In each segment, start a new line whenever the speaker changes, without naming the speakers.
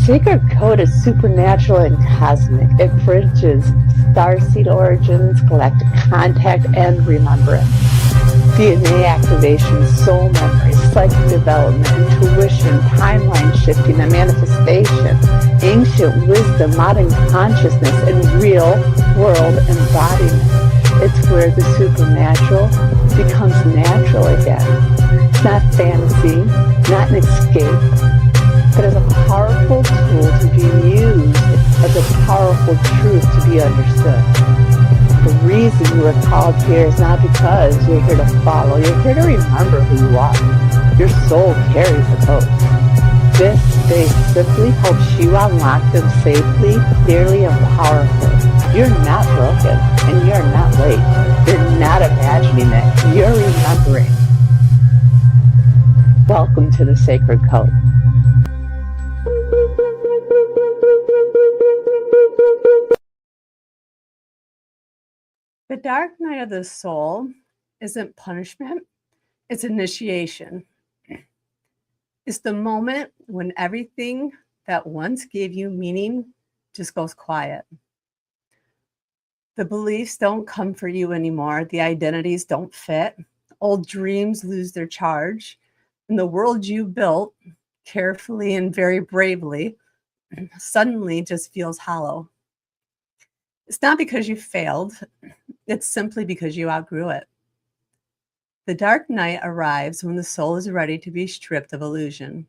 sacred code is supernatural and cosmic. It bridges starseed origins, galactic contact, and remembrance. DNA activation, soul memory, psychic development, intuition, timeline shifting, and manifestation, ancient wisdom, modern consciousness, and real-world embodiment. It's where the supernatural becomes natural again. It's not fantasy, not an escape, but as a powerful tool to be used, as a powerful truth to be understood. The reason you are called here is not because you're here to follow. You're here to remember who you are. Your soul carries the code. This space simply helps you unlock them safely, clearly, and powerfully. You're not broken, and you're not late. You're not imagining it. You're remembering. Welcome to the Sacred Code. The dark night of the soul isn't punishment, it's initiation. It's the moment when everything that once gave you meaning just goes quiet. The beliefs don't comfort you anymore. The identities don't fit. Old dreams lose their charge. And the world you built carefully and very bravely suddenly just feels hollow. It's not because you failed. It's simply because you outgrew it. The dark night arrives when the soul is ready to be stripped of illusion,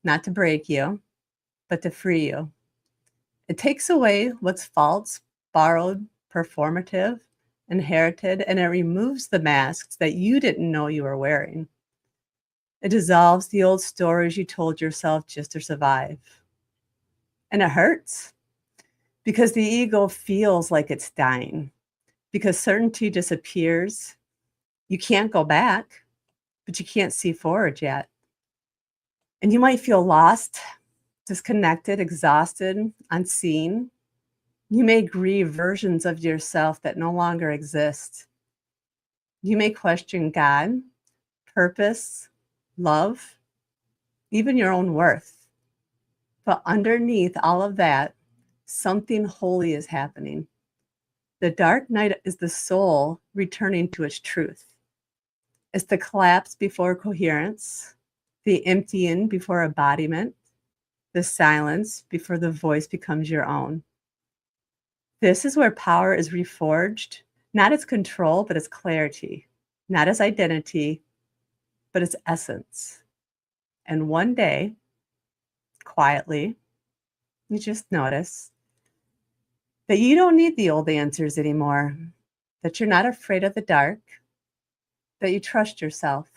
not to break you, but to free you. It takes away what's false, borrowed, performative, inherited, and it removes the masks that you didn't know you were wearing. It dissolves the old stories you told yourself just to survive. And it hurts because the ego feels like it's dying, because certainty disappears. You can't go back, but you can't see forward yet. And you might feel lost, disconnected, exhausted, unseen. You may grieve versions of yourself that no longer exist. You may question God, purpose, love, even your own worth. But underneath all of that, something holy is happening. The dark night is the soul returning to its truth. It's the collapse before coherence, the emptying before embodiment, the silence before the voice becomes your own. This is where power is reforged, not as control, but as clarity, not as identity, but as essence. And one day, quietly, you just notice that you don't need the old answers anymore, that you're not afraid of the dark, that you trust yourself,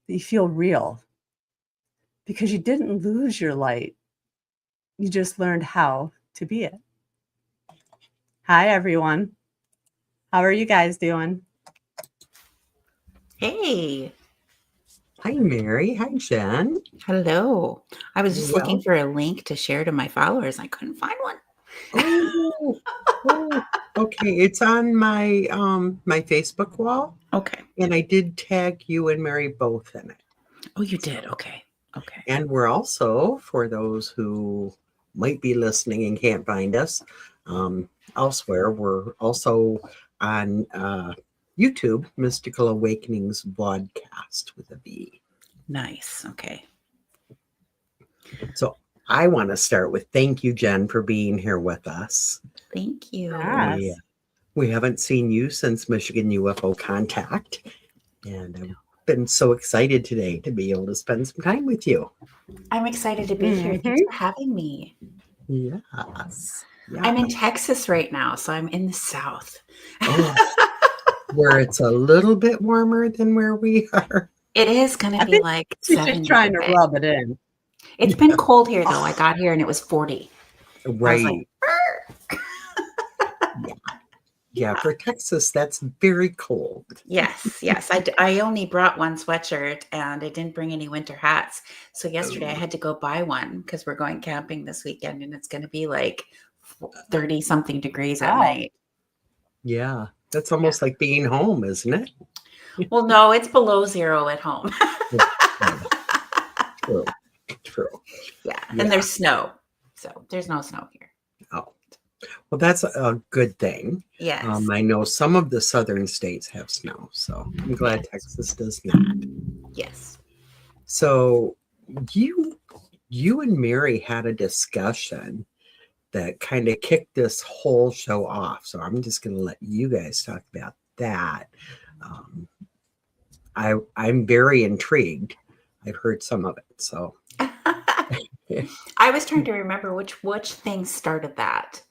that you feel real, because you didn't lose your light. You just learned how to be it. Hi, everyone. How are you guys doing?
Hey.
Hi, Mary. Hi, Jen.
Hello. I was just looking for a link to share to my followers. I couldn't find one.
Okay. It's on my my Facebook wall.
Okay.
And I did tag you and Mary both in it.
Oh, you did? Okay.
And we're also, for those who might be listening and can't find us elsewhere, we're also on YouTube, Mystical Awakenings Broadcast with a V.
Nice. Okay.
So I want to start with thank you, Jen, for being here with us.
Thank you.
Yes.
We haven't seen you since Michigan UFO Contact, and I've been so excited today to be able to spend some time with you.
I'm excited to be here. Thanks for having me.
Yes.
I'm in Texas right now, so I'm in the South.
Where it's a little bit warmer than where we are.
It is going to be like 70.
She's just trying to rub it in.
It's been cold here, though. I got here and it was 40.
Right. Yeah, for Texas, that's very cold.
Yes. I only brought one sweatshirt and I didn't bring any winter hats. So yesterday I had to go buy one because we're going camping this weekend and it's going to be like 30 something degrees at night.
Yeah, that's almost like being home, isn't it?
Well, no, it's below zero at home.
True.
Yeah. And there's snow. So there's no snow here.
Oh, well, that's a good thing.
Yes.
I know some of the southern states have snow, so I'm glad Texas does not.
Yes.
So you and Mary had a discussion that kind of kicked this whole show off. So I'm just going to let you guys talk about that. I'm very intrigued. I've heard some of it. So
I was trying to remember which thing started that.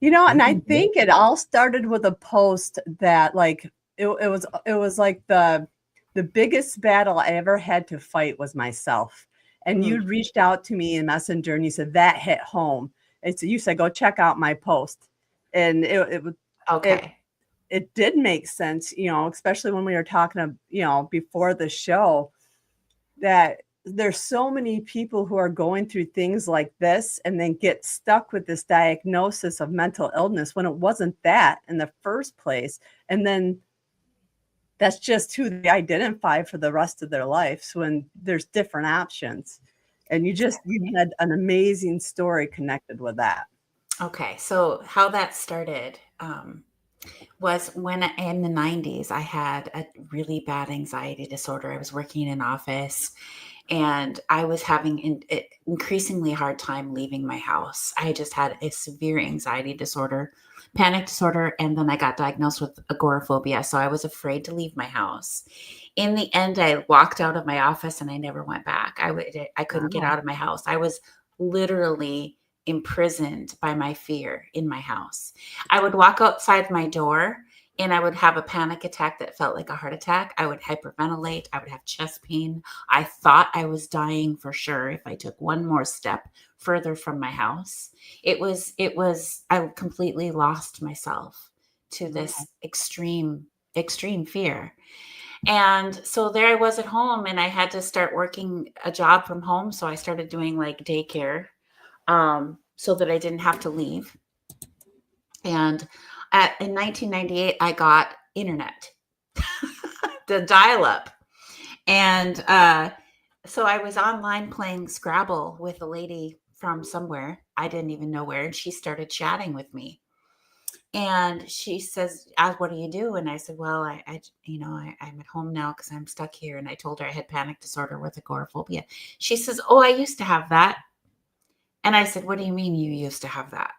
And I think it all started with a post that like it was like the biggest battle I ever had to fight was myself. And you reached out to me in Messenger and you said that hit home. And so you said, go check out my post. And it was
okay.
It did make sense, especially when we were talking, before the show, that there's so many people who are going through things like this and then get stuck with this diagnosis of mental illness when it wasn't that in the first place. And then that's just who they identify for the rest of their lives when there's different options. And you had an amazing story connected with that.
Okay. So how that started was when in the 90s, I had a really bad anxiety disorder. I was working in an office and I was having an increasingly hard time leaving my house. I just had a severe anxiety disorder, panic disorder, and then I got diagnosed with agoraphobia. So I was afraid to leave my house. In the end, I walked out of my office and I never went back. I couldn't get out of my house. I was literally imprisoned by my fear in my house. I would walk outside my door and I would have a panic attack that felt like a heart attack. I would hyperventilate. I would have chest pain. I thought I was dying for sure if I took one more step further from my house. I completely lost myself to this extreme fear. And so there I was at home and I had to start working a job from home. So I started doing like daycare so that I didn't have to leave. And in 1998, I got internet, the dial-up. And so I was online playing Scrabble with a lady from somewhere. I didn't even know where. And she started chatting with me. And she says, what do you do? And I said, well, I'm at home now because I'm stuck here. And I told her I had panic disorder with agoraphobia. She says, oh, I used to have that. And I said, what do you mean you used to have that?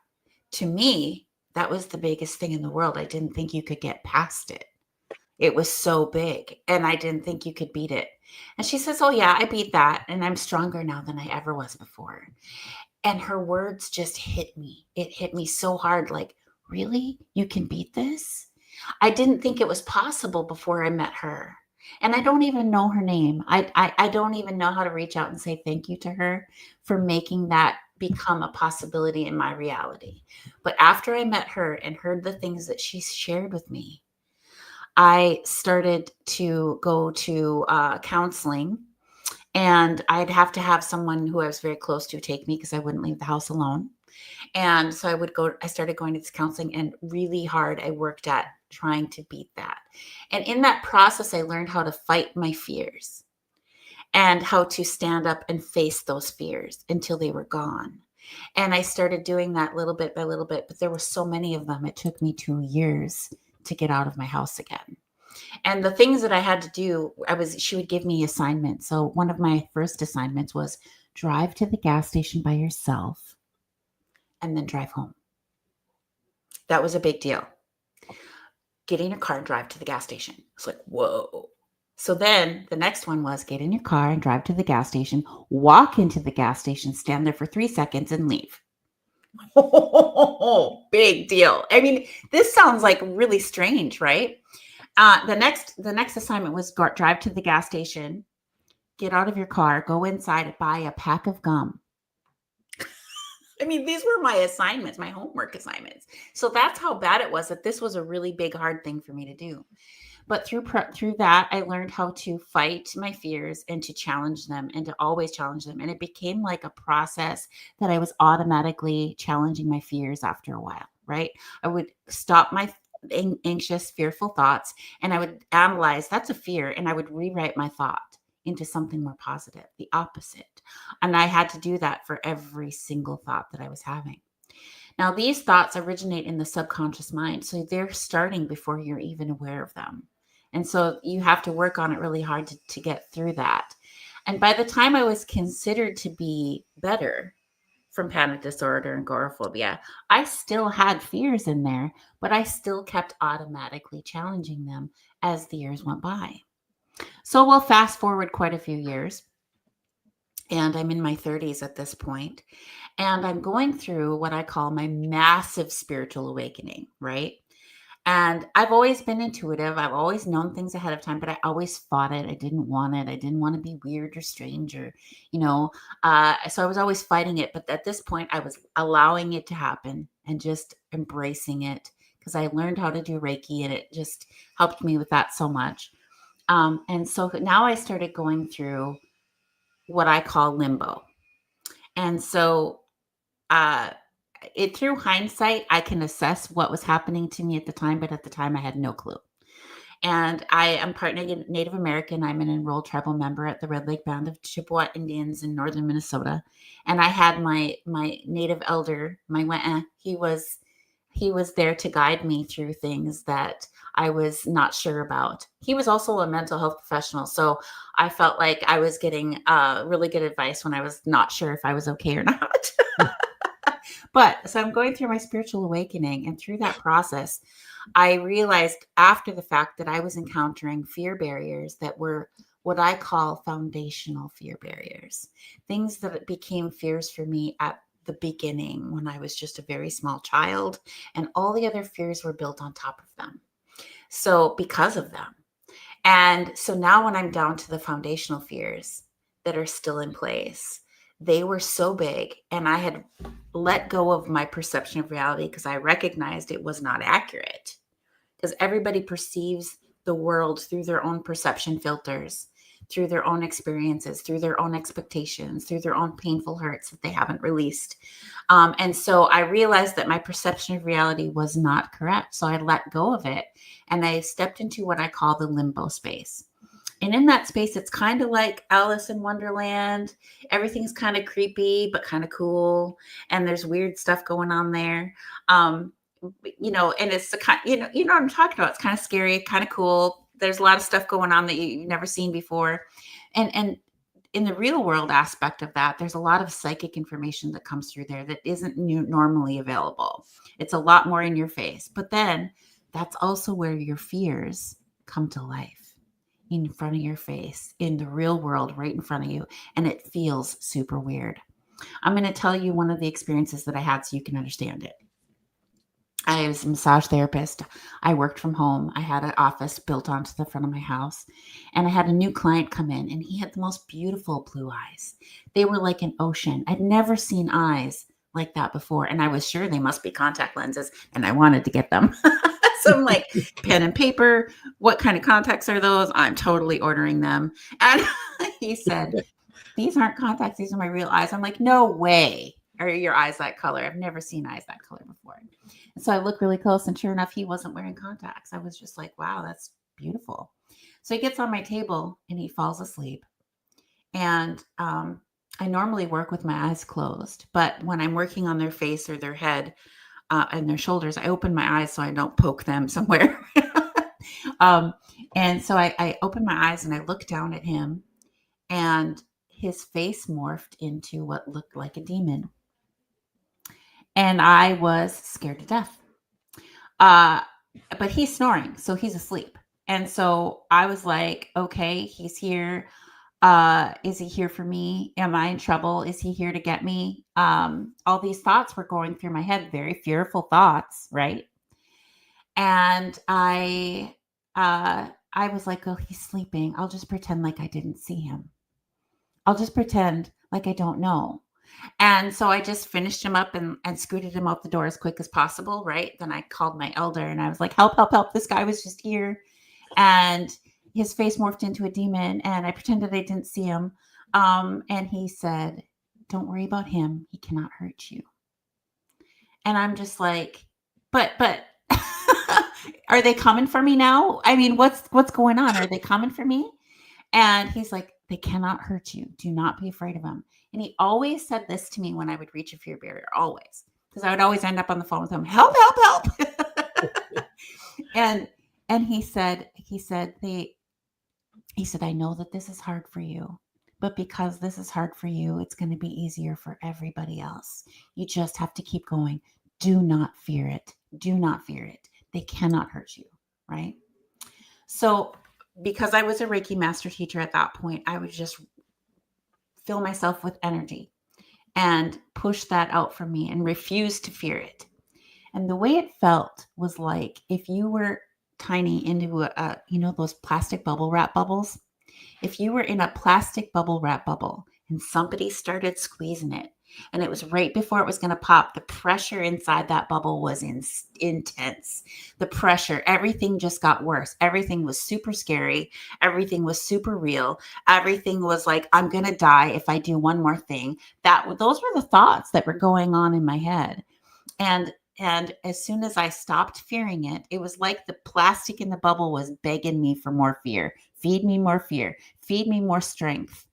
To me, that was the biggest thing in the world. I didn't think you could get past it. It was so big and I didn't think you could beat it. And she says, oh yeah, I beat that. And I'm stronger now than I ever was before. And her words just hit me. It hit me so hard. Like, really? You can beat this? I didn't think it was possible before I met her. And I don't even know her name. I don't even know how to reach out and say thank you to her for making that become a possibility in my reality. But after I met her and heard the things that she shared with me, I started to go to counseling, and I'd have to have someone who I was very close to take me because I wouldn't leave the house alone. And so I started going to this counseling, and really hard I worked at trying to beat that. And in that process, I learned how to fight my fears and how to stand up and face those fears until they were gone. And I started doing that little bit by little bit, but there were so many of them. It took me 2 years to get out of my house again. And the things that I had to do, she would give me assignments. So one of my first assignments was drive to the gas station by yourself and then drive home. That was a big deal. Get in your car and drive to the gas station. It's like, whoa. So then the next one was get in your car and drive to the gas station, walk into the gas station, stand there for 3 seconds and leave. Oh, big deal. I mean, this sounds like really strange, right? The next assignment was drive to the gas station, get out of your car, go inside, buy a pack of gum. I mean, these were my assignments, my homework assignments. So that's how bad it was, that this was a really big, hard thing for me to do. But through that, I learned how to fight my fears and to challenge them and to always challenge them. And it became like a process that I was automatically challenging my fears after a while, right? I would stop my anxious, fearful thoughts and I would analyze, that's a fear. And I would rewrite my thought into something more positive, the opposite. And I had to do that for every single thought that I was having. Now, these thoughts originate in the subconscious mind. So they're starting before you're even aware of them. And so you have to work on it really hard to get through that. And by the time I was considered to be better from panic disorder and agoraphobia, I still had fears in there, but I still kept automatically challenging them as the years went by. So we'll fast forward quite a few years, and I'm in my 30s at this point, and I'm going through what I call my massive spiritual awakening, right? And I've always been intuitive. I've always known things ahead of time, but I always fought it. I didn't want it. I didn't want to be weird or strange or, so I was always fighting it. But at this point, I was allowing it to happen and just embracing it because I learned how to do Reiki and it just helped me with that so much. And so now I started going through what I call limbo. And so, through hindsight, I can assess what was happening to me at the time, but at the time I had no clue. And I am part Native American. I'm an enrolled tribal member at the Red Lake Band of Chippewa Indians in northern Minnesota. And I had my Native elder, my Wet'en, he was there to guide me through things that I was not sure about. He was also a mental health professional. So I felt like I was getting really good advice when I was not sure if I was okay or not. But so I'm going through my spiritual awakening, and through that process, I realized after the fact that I was encountering fear barriers that were what I call foundational fear barriers, things that became fears for me at the beginning when I was just a very small child, and all the other fears were built on top of them. So because of them. And so now when I'm down to the foundational fears that are still in place, they were so big, and I had let go of my perception of reality because I recognized it was not accurate, because everybody perceives the world through their own perception filters, through their own experiences, through their own expectations, through their own painful hurts that they haven't released. And so I realized that my perception of reality was not correct. So I let go of it, and I stepped into what I call the limbo space. And in that space, it's kind of like Alice in Wonderland. Everything's kind of creepy, but kind of cool. And there's weird stuff going on there. And it's the kind, you know what I'm talking about. It's kind of scary, kind of cool. There's a lot of stuff going on that you've never seen before. And in the real world aspect of that, there's a lot of psychic information that comes through there that isn't normally available. It's a lot more in your face. But then that's also where your fears come to life. In front of your face, in the real world, right in front of you. And it feels super weird. I'm going to tell you one of the experiences that I had so you can understand it. I was a massage therapist. I worked from home. I had an office built onto the front of my house. And I had a new client come in, and he had the most beautiful blue eyes. They were like an ocean. I'd never seen eyes like that before. And I was sure they must be contact lenses, and I wanted to get them. So I'm like, pen and paper, what kind of contacts are those? I'm totally ordering them. And he said, these aren't contacts. These are my real eyes. I'm like, no way. Are your eyes that color? I've never seen eyes that color before. And so I look really close, and sure enough, he wasn't wearing contacts. I was just like, wow, that's beautiful. So he gets on my table and he falls asleep. And I normally work with my eyes closed, but when I'm working on their face or their head, and their shoulders, I open my eyes so I don't poke them somewhere. And so I open my eyes and I look down at him, and his face morphed into what looked like a demon. And I was scared to death. But he's snoring, so he's asleep. And so I was like, okay, he's here. Is he here for me? Am I in trouble? Is he here to get me? All these thoughts were going through my head, very fearful thoughts, right? And I was like, oh, he's sleeping. I'll just pretend like I didn't see him. I'll just pretend like I don't know. And so I just finished him up and scooted him out the door as quick as possible, right? Then I called my elder and I was like, help, help, help. This guy was just here. And his face morphed into a demon, and I pretended I didn't see him. And he said, don't worry about him. He cannot hurt you. And I'm just like, but are they coming for me now? I mean, what's going on? Are they coming for me? And he's like, They cannot hurt you. Do not be afraid of them. And he always said this to me when I would reach a fear barrier, always, because I would always end up on the phone with him, help, help, help. and he said, I know that this is hard for you, but because this is hard for you, it's going to be easier for everybody else. You just have to keep going. Do not fear it. Do not fear it. They cannot hurt you, right? So because I was a Reiki master teacher at that point, I would just fill myself with energy and push that out from me and refuse to fear it. And the way it felt was like if you were tiny into those plastic bubble wrap bubbles. If you were in a plastic bubble wrap bubble and somebody started squeezing it, and it was right before it was going to pop, the pressure inside that bubble was intense. The pressure, everything just got worse. Everything was super scary. Everything was super real. Everything was like, I'm going to die if I do one more thing. Those were the thoughts that were going on in my head. And as soon as I stopped fearing it, it was like the plastic in the bubble was begging me for more fear. Feed me more fear. Feed me more strength.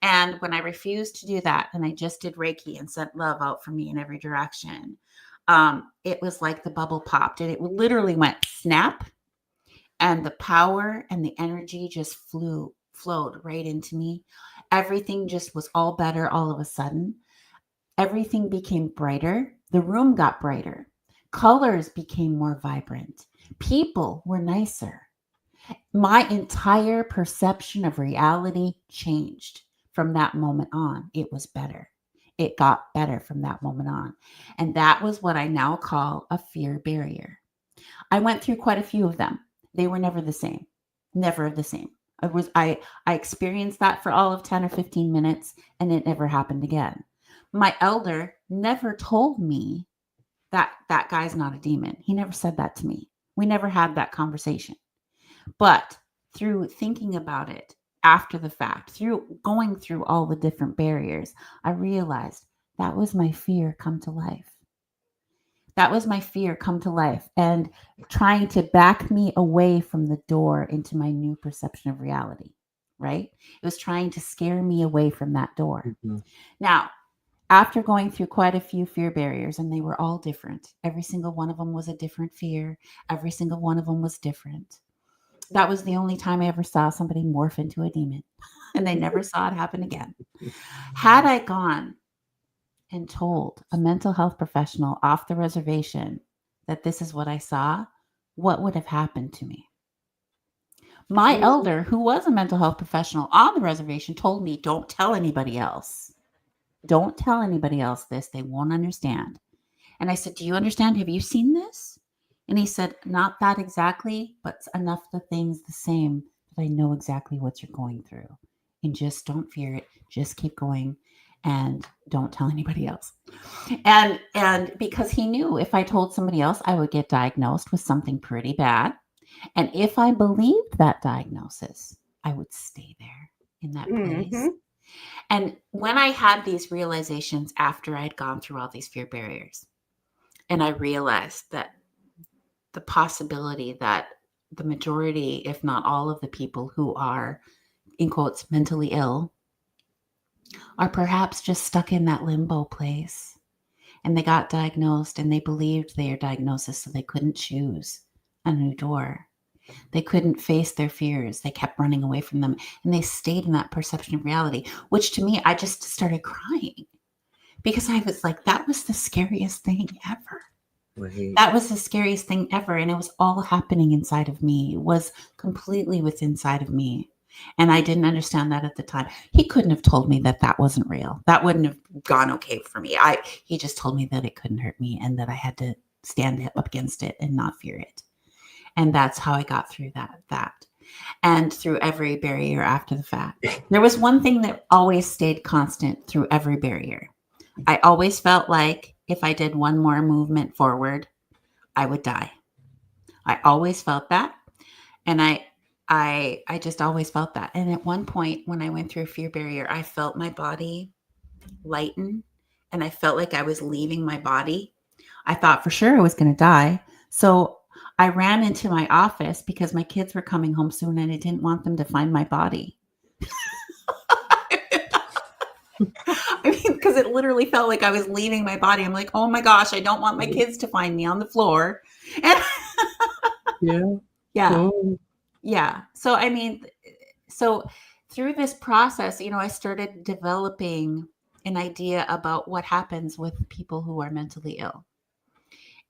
And when I refused to do that, and I just did Reiki and sent love out for me in every direction, it was like the bubble popped and it literally went snap, and the power and the energy just flowed right into me. Everything just was all better all of a sudden. Everything became brighter. The room got brighter. Colors became more vibrant. People were nicer. My entire perception of reality changed from that moment on. It was better. It got better from that moment on. And that was what I now call a fear barrier. I went through quite a few of them. They were never the same. Never the same. I experienced that for all of 10 or 15 minutes, and it never happened again. My elder never told me that that guy's not a demon. He never said that to me. We never had that conversation. But through thinking about it after the fact, through going through all the different barriers, I realized that was my fear come to life. That was my fear come to life and trying to back me away from the door into my new perception of reality, right? It was trying to scare me away from that door.
Mm-hmm.
Now, after going through quite a few fear barriers, and they were all different, every single one of them was a different fear. Every single one of them was different. That was the only time I ever saw somebody morph into a demon, and they never saw it happen again. Had I gone and told a mental health professional off the reservation that this is what I saw, what would have happened to me? My elder, who was a mental health professional on the reservation, told me, don't tell anybody else. Don't tell anybody else this. They won't understand. And I said, do you understand? Have you seen this? And he said, not that exactly, but enough the things the same that I know exactly what you're going through. And just don't fear it. Just keep going and don't tell anybody else. And because he knew if I told somebody else, I would get diagnosed with something pretty bad. And if I believed that diagnosis, I would stay there in that place.
Mhm.
And when I had these realizations after I'd gone through all these fear barriers, and I realized that the possibility that the majority, if not all of the people who are, in quotes, mentally ill, are perhaps just stuck in that limbo place. And they got diagnosed and they believed their diagnosis, so they couldn't choose a new door. They couldn't face their fears. They kept running away from them, and they stayed in that perception of reality, which to me, I just started crying because I was like, that was the scariest thing ever.
Right.
That was the scariest thing ever. And it was all happening inside of me. It was completely within inside of me. And I didn't understand that at the time. He couldn't have told me that that wasn't real. That wouldn't have gone okay for me. He just told me that it couldn't hurt me and that I had to stand up against it and not fear it. And that's how I got through that. And through every barrier after the fact. There was one thing that always stayed constant through every barrier. I always felt like if I did one more movement forward, I would die. I always felt that. And I just always felt that. And at one point when I went through a fear barrier, I felt my body lighten and I felt like I was leaving my body. I thought for sure I was going to die. So I ran into my office because my kids were coming home soon and I didn't want them to find my body. I mean, because it literally felt like I was leaving my body. I'm like, oh my gosh, I don't want my kids to find me on the floor. And
Yeah.
yeah,
Oh.
yeah. So, I mean, so through this process, I started developing an idea about what happens with people who are mentally ill.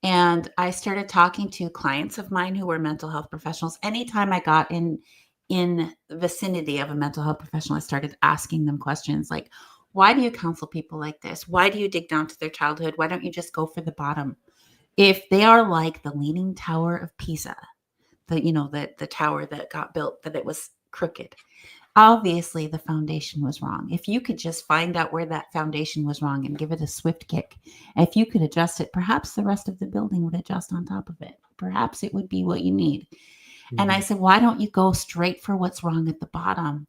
And I started talking to clients of mine who were mental health professionals. Anytime I got in the vicinity of a mental health professional, I started asking them questions like, why do you counsel people like this? Why do you dig down to their childhood? Why don't you just go for the bottom? If they are like the Leaning Tower of Pisa, the tower that got built, that it was crooked. Obviously, the foundation was wrong. If you could just find out where that foundation was wrong and give it a swift kick, if you could adjust it, perhaps the rest of the building would adjust on top of it. Perhaps it would be what you need. And I said, why don't you go straight for what's wrong at the bottom?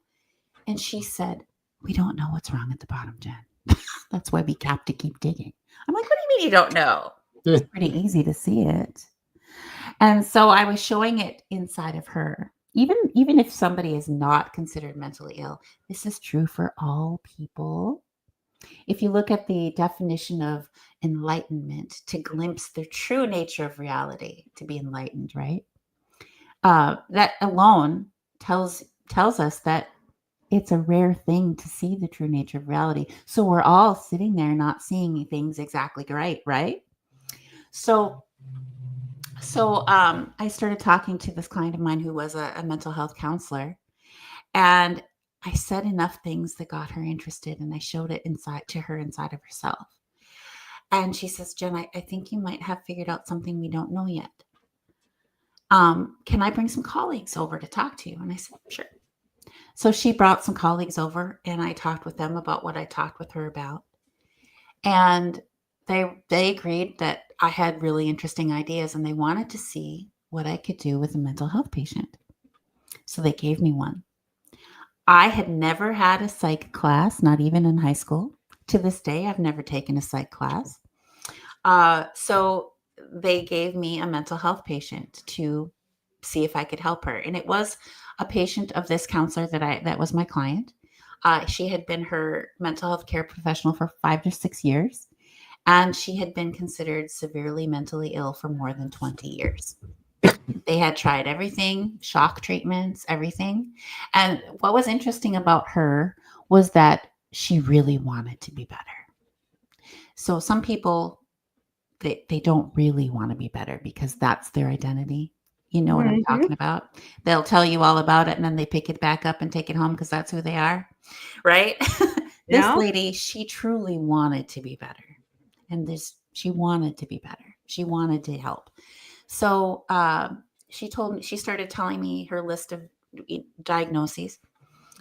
And she said, we don't know what's wrong at the bottom, Jen. That's why we have to keep digging. I'm like, what do you mean you don't know? It's pretty easy to see it. And so I was showing it inside of her. Even if somebody is not considered mentally ill, this is true for all people. If you look at the definition of enlightenment, to glimpse the true nature of reality, to be enlightened, right? That alone tells us that it's a rare thing to see the true nature of reality. So we're all sitting there not seeing things exactly right? So I started talking to this client of mine who was a mental health counselor, and I said enough things that got her interested, and I showed it inside of herself. And she says, Jen, I think you might have figured out something we don't know yet. Can I bring some colleagues over to talk to you? And I said, sure. So she brought some colleagues over, and I talked with them about what I talked with her about. And they agreed that I had really interesting ideas, and they wanted to see what I could do with a mental health patient. So they gave me one. I had never had a psych class, not even in high school. To this day, I've never taken a psych class. So they gave me a mental health patient to see if I could help her. And it was a patient of this counselor that was my client. She had been her mental health care professional for 5 to 6 years. And she had been considered severely mentally ill for more than 20 years. They had tried everything, shock treatments, everything. And what was interesting about her was that she really wanted to be better. So some people, they don't really want to be better because that's their identity. You know what I'm talking about? They'll tell you all about it and then they pick it back up and take it home because that's who they are. Right? This lady, she truly wanted to be better. And she wanted to be better. She wanted to help. So she started telling me her list of diagnoses.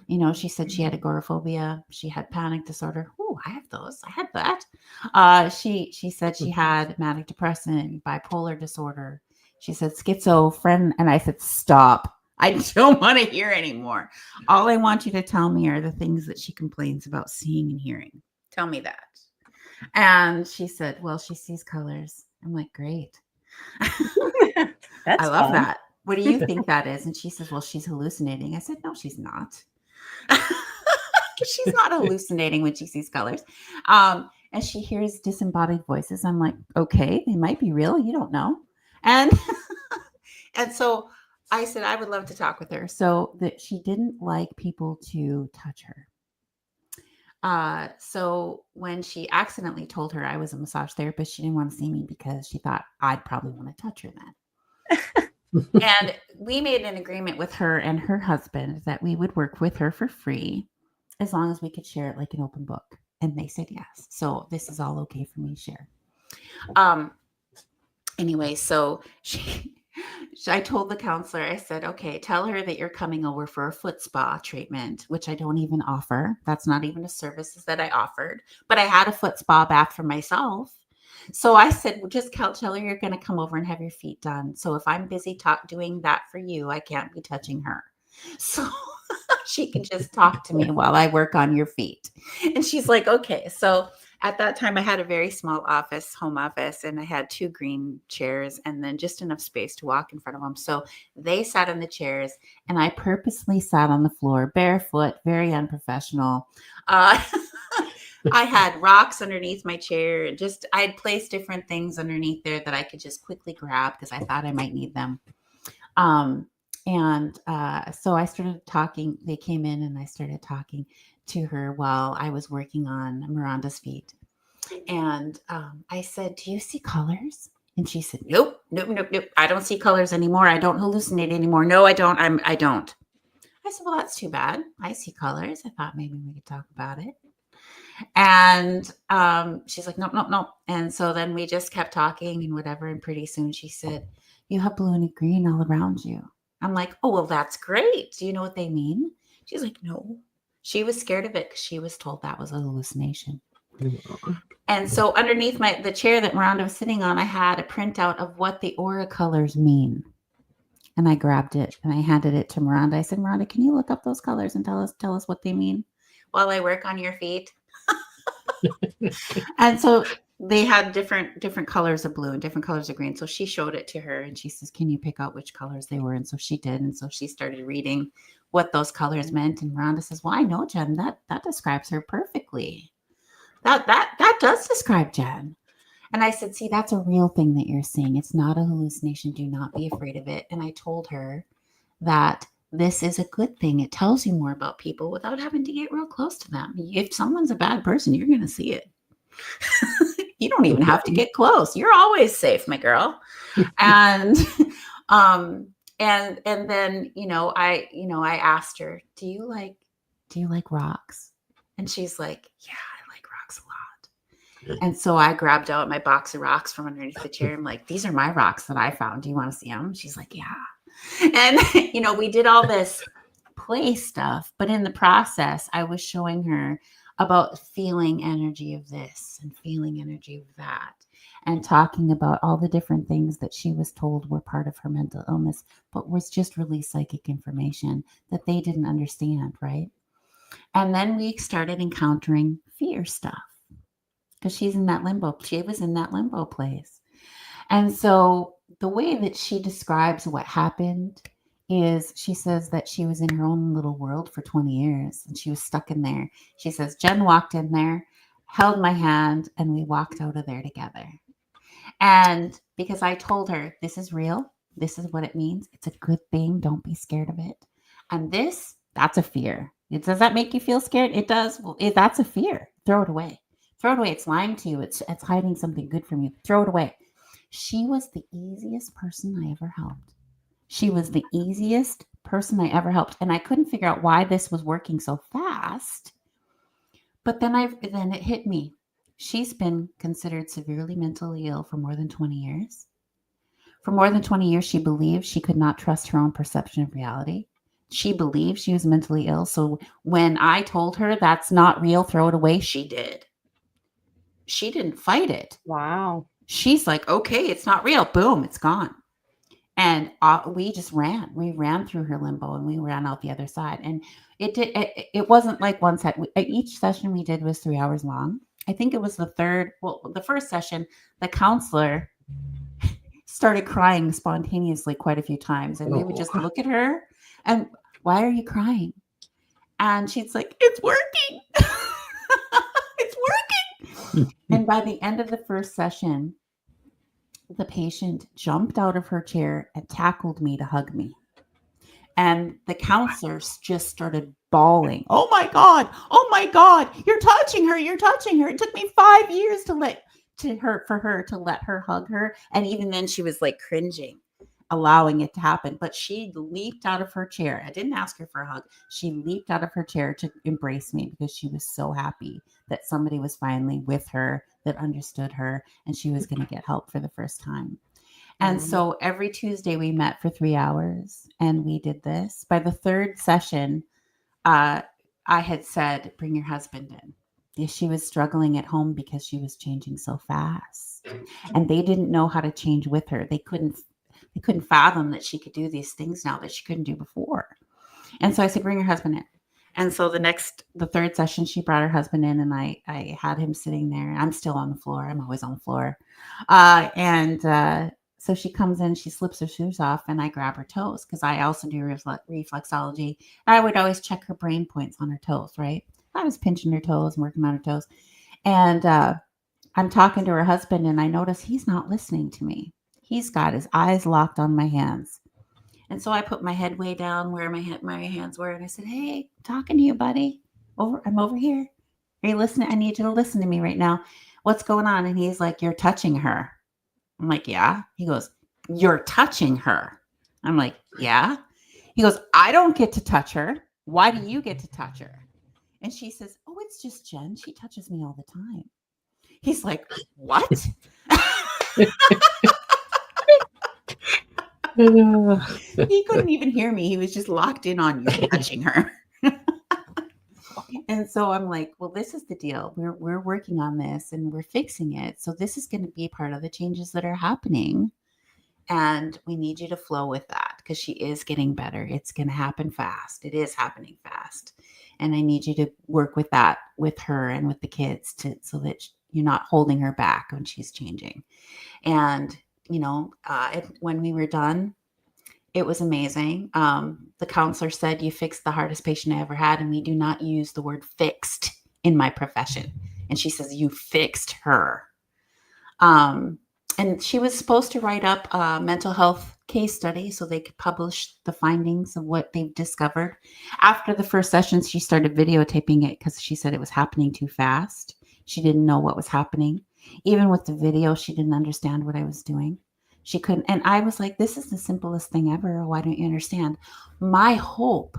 She said she had agoraphobia. She had panic disorder. Oh, I have those. I had that. She said she had manic depression, bipolar disorder. She said schizophrenia. And I said, stop. I don't want to hear anymore. All I want you to tell me are the things that she complains about seeing and hearing. Tell me that. And she said, well, she sees colors. I'm like, great. I love that. What do you think that is? And she says, well, she's hallucinating. I said, no, she's not. She's not hallucinating when she sees colors. And she hears disembodied voices. I'm like, okay, they might be real. You don't know. And and so I said, I would love to talk with her. So that she didn't like people to touch her. So when she accidentally told her I was a massage therapist, she didn't want to see me because she thought I'd probably want to touch her then. And we made an agreement with her and her husband that we would work with her for free as long as we could share it like an open book. And they said yes. So this is all okay for me to share. Anyway, so I told the counselor, I said, okay, tell her that you're coming over for a foot spa treatment, which I don't even offer. That's not even a service that I offered, but I had a foot spa bath for myself. So I said, well, just tell her you're going to come over and have your feet done. So if I'm busy doing that for you, I can't be touching her. So she can just talk to me while I work on your feet. And she's like, okay. So at that time, I had a very small home office, and I had 2 green chairs and then just enough space to walk in front of them. So they sat in the chairs, and I purposely sat on the floor barefoot, very unprofessional. I had rocks underneath my chair. And just I had placed different things underneath there that I could just quickly grab because I thought I might need them. So I started talking. They came in and I started talking to her while I was working on Miranda's feet. And I said, "Do you see colors?" And she said, "Nope, nope, nope, nope. I don't see colors anymore. I don't hallucinate anymore. No, I don't. I don't." I said, "Well, that's too bad. I see colors. I thought maybe we could talk about it." And she's like, "Nope, nope, nope." And so then we just kept talking and whatever. And pretty soon she said, "You have blue and green all around you." I'm like, "Oh, well, that's great. Do you know what they mean?" She's like, "No." She was scared of it because she was told that was a hallucination. And so underneath the chair that Miranda was sitting on, I had a printout of what the aura colors mean. And I grabbed it and I handed it to Miranda. I said, "Miranda, can you look up those colors and tell us what they mean while I work on your feet?" And so they had different colors of blue and different colors of green. So she showed it to her and she says, "Can you pick out which colors they were?" And so she did. And so she started reading what those colors meant. And Miranda says, "Well, I know, Jen, that describes her perfectly. That does describe Jen." And I said, "See, that's a real thing that you're seeing. It's not a hallucination. Do not be afraid of it." And I told her that this is a good thing. It tells you more about people without having to get real close to them. If someone's a bad person, you're going to see it. You don't even have to get close. You're always safe, my girl. And and then I asked her, do you like rocks?" And she's like, "Yeah, I like rocks a lot." And so I grabbed out my box of rocks from underneath the chair. I'm like, "These are my rocks that I found. Do you want to see them?" She's like, "Yeah." And we did all this play stuff, but in the process, I was showing her about feeling energy of this and feeling energy of that, and talking about all the different things that she was told were part of her mental illness, but was just really psychic information that they didn't understand, right? And then we started encountering fear stuff because she's in that limbo. She was in that limbo place. And so the way that she describes what happened is she says that she was in her own little world for 20 years and she was stuck in there. She says, "Jen walked in there, held my hand, and we walked out of there together." And because I told her, this is real, this is what it means. It's a good thing. Don't be scared of it. And that's a fear. Does that make you feel scared? It does. Well, that's a fear. Throw it away. Throw it away. It's lying to you. It's hiding something good from you. Throw it away. She was the easiest person I ever helped. She was the easiest person I ever helped. And I couldn't figure out why this was working so fast. But then it hit me. She's been considered severely mentally ill for more than 20 years. For more than 20 years, she believed she could not trust her own perception of reality. She believed she was mentally ill. So when I told her that's not real, throw it away, she did. She didn't fight it.
Wow.
She's like, "Okay, it's not real." Boom, it's gone. And we just ran. We ran through her limbo and we ran out the other side. And it wasn't like one set. Each session we did was 3 hours long. I think it was the first session, the counselor started crying spontaneously quite a few times. And we would just look at her and, "Why are you crying?" And she's like, "It's working." It's working. And by the end of the first session, the patient jumped out of her chair and tackled me to hug me. And the counselors just started bawling. "Oh my God. Oh my God. You're touching her. You're touching her. It took me 5 years for her to let her hug her." And even then she was like cringing, allowing it to happen. But she leaped out of her chair. I didn't ask her for a hug. She leaped out of her chair to embrace me because she was so happy that somebody was finally with her that understood her and she was going to get help for the first time. And so every Tuesday we met for 3 hours and we did this. By the third session, I had said, "Bring your husband in." She was struggling at home because she was changing so fast and they didn't know how to change with her. They couldn't fathom that she could do these things now that she couldn't do before. And so I said, "Bring your husband in." And so the third session, she brought her husband in and I had him sitting there. I'm still on the floor. I'm always on the floor. So she comes in, she slips her shoes off and I grab her toes because I also do reflexology. I would always check her brain points on her toes, right? I was pinching her toes and working on her toes. And I'm talking to her husband, and I notice he's not listening to me. He's got his eyes locked on my hands. And so I put my head way down where my hands were, and I said, "Hey, I'm talking to you, buddy. I'm over here. Are you listening? I need you to listen to me right now. What's going on?" And he's like, "You're touching her." I'm like, "Yeah." He goes, "You're touching her." I'm like, "Yeah." He goes, "I don't get to touch her. Why do you get to touch her?" And she says, "Oh, it's just Jen. She touches me all the time." He's like, "What?" He couldn't even hear me. He was just locked in on you touching her. And so I'm like, well, this is the deal. We're working on this and we're fixing it. So this is going to be part of the changes that are happening. And we need you to flow with that because she is getting better. It's going to happen fast. It is happening fast. And I need you to work with that with her and with the kids so that you're not holding her back when she's changing. And, when we were done, it was amazing. The counselor said, "You fixed the hardest patient I ever had." And we do not use the word fixed in my profession. And she says, "You fixed her." And she was supposed to write up a mental health case study so they could publish the findings of what they've discovered. After the first session, she started videotaping it because she said it was happening too fast. She didn't know what was happening. Even with the video, she didn't understand what I was doing. She couldn't. And I was like, "This is the simplest thing ever. Why don't you understand?" My hope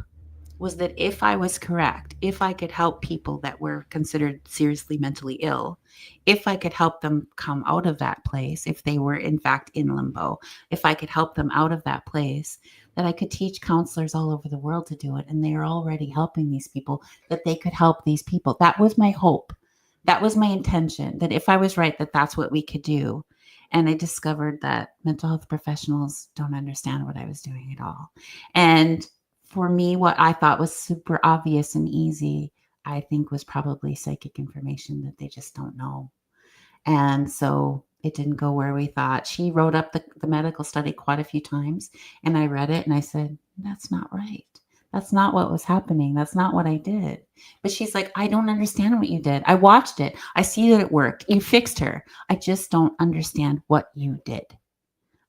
was that if I was correct, if I could help people that were considered seriously mentally ill, if I could help them come out of that place, if they were in fact in limbo, if I could help them out of that place, that I could teach counselors all over the world to do it. And they are already helping these people, that they could help these people. That was my hope. That was my intention, that if I was right, that that's what we could do. And I discovered that mental health professionals don't understand what I was doing at all. And for me, what I thought was super obvious and easy, I think was probably psychic information that they just don't know. And so it didn't go where we thought. She wrote up the medical study quite a few times, and I read it and I said, "That's not right. That's not what was happening. That's not what I did." But she's like, "I don't understand what you did. I watched it. I see that it worked. You fixed her. I just don't understand what you did.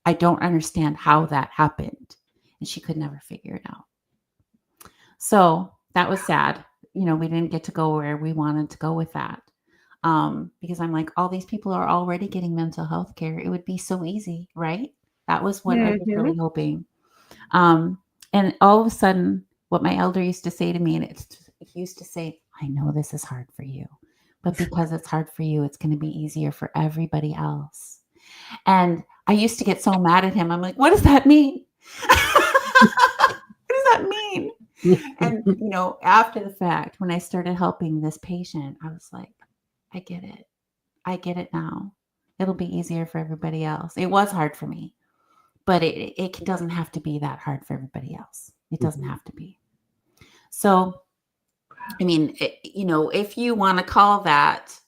I don't understand how that happened." And she could never figure it out. So that was sad. We didn't get to go where we wanted to go with that. Because I'm like, all these people are already getting mental health care. It would be so easy, right? That was what I was really hoping. And all of a sudden, what my elder used to say to me, and he used to say, "I know this is hard for you, but because it's hard for you, it's going to be easier for everybody else." And I used to get so mad at him. I'm like, "What does that mean? What does that mean?" And, after the fact, when I started helping this patient, I was like, I get it. I get it now. It'll be easier for everybody else. It was hard for me, but it doesn't have to be that hard for everybody else. It doesn't have to be. So, I mean, if you want to call that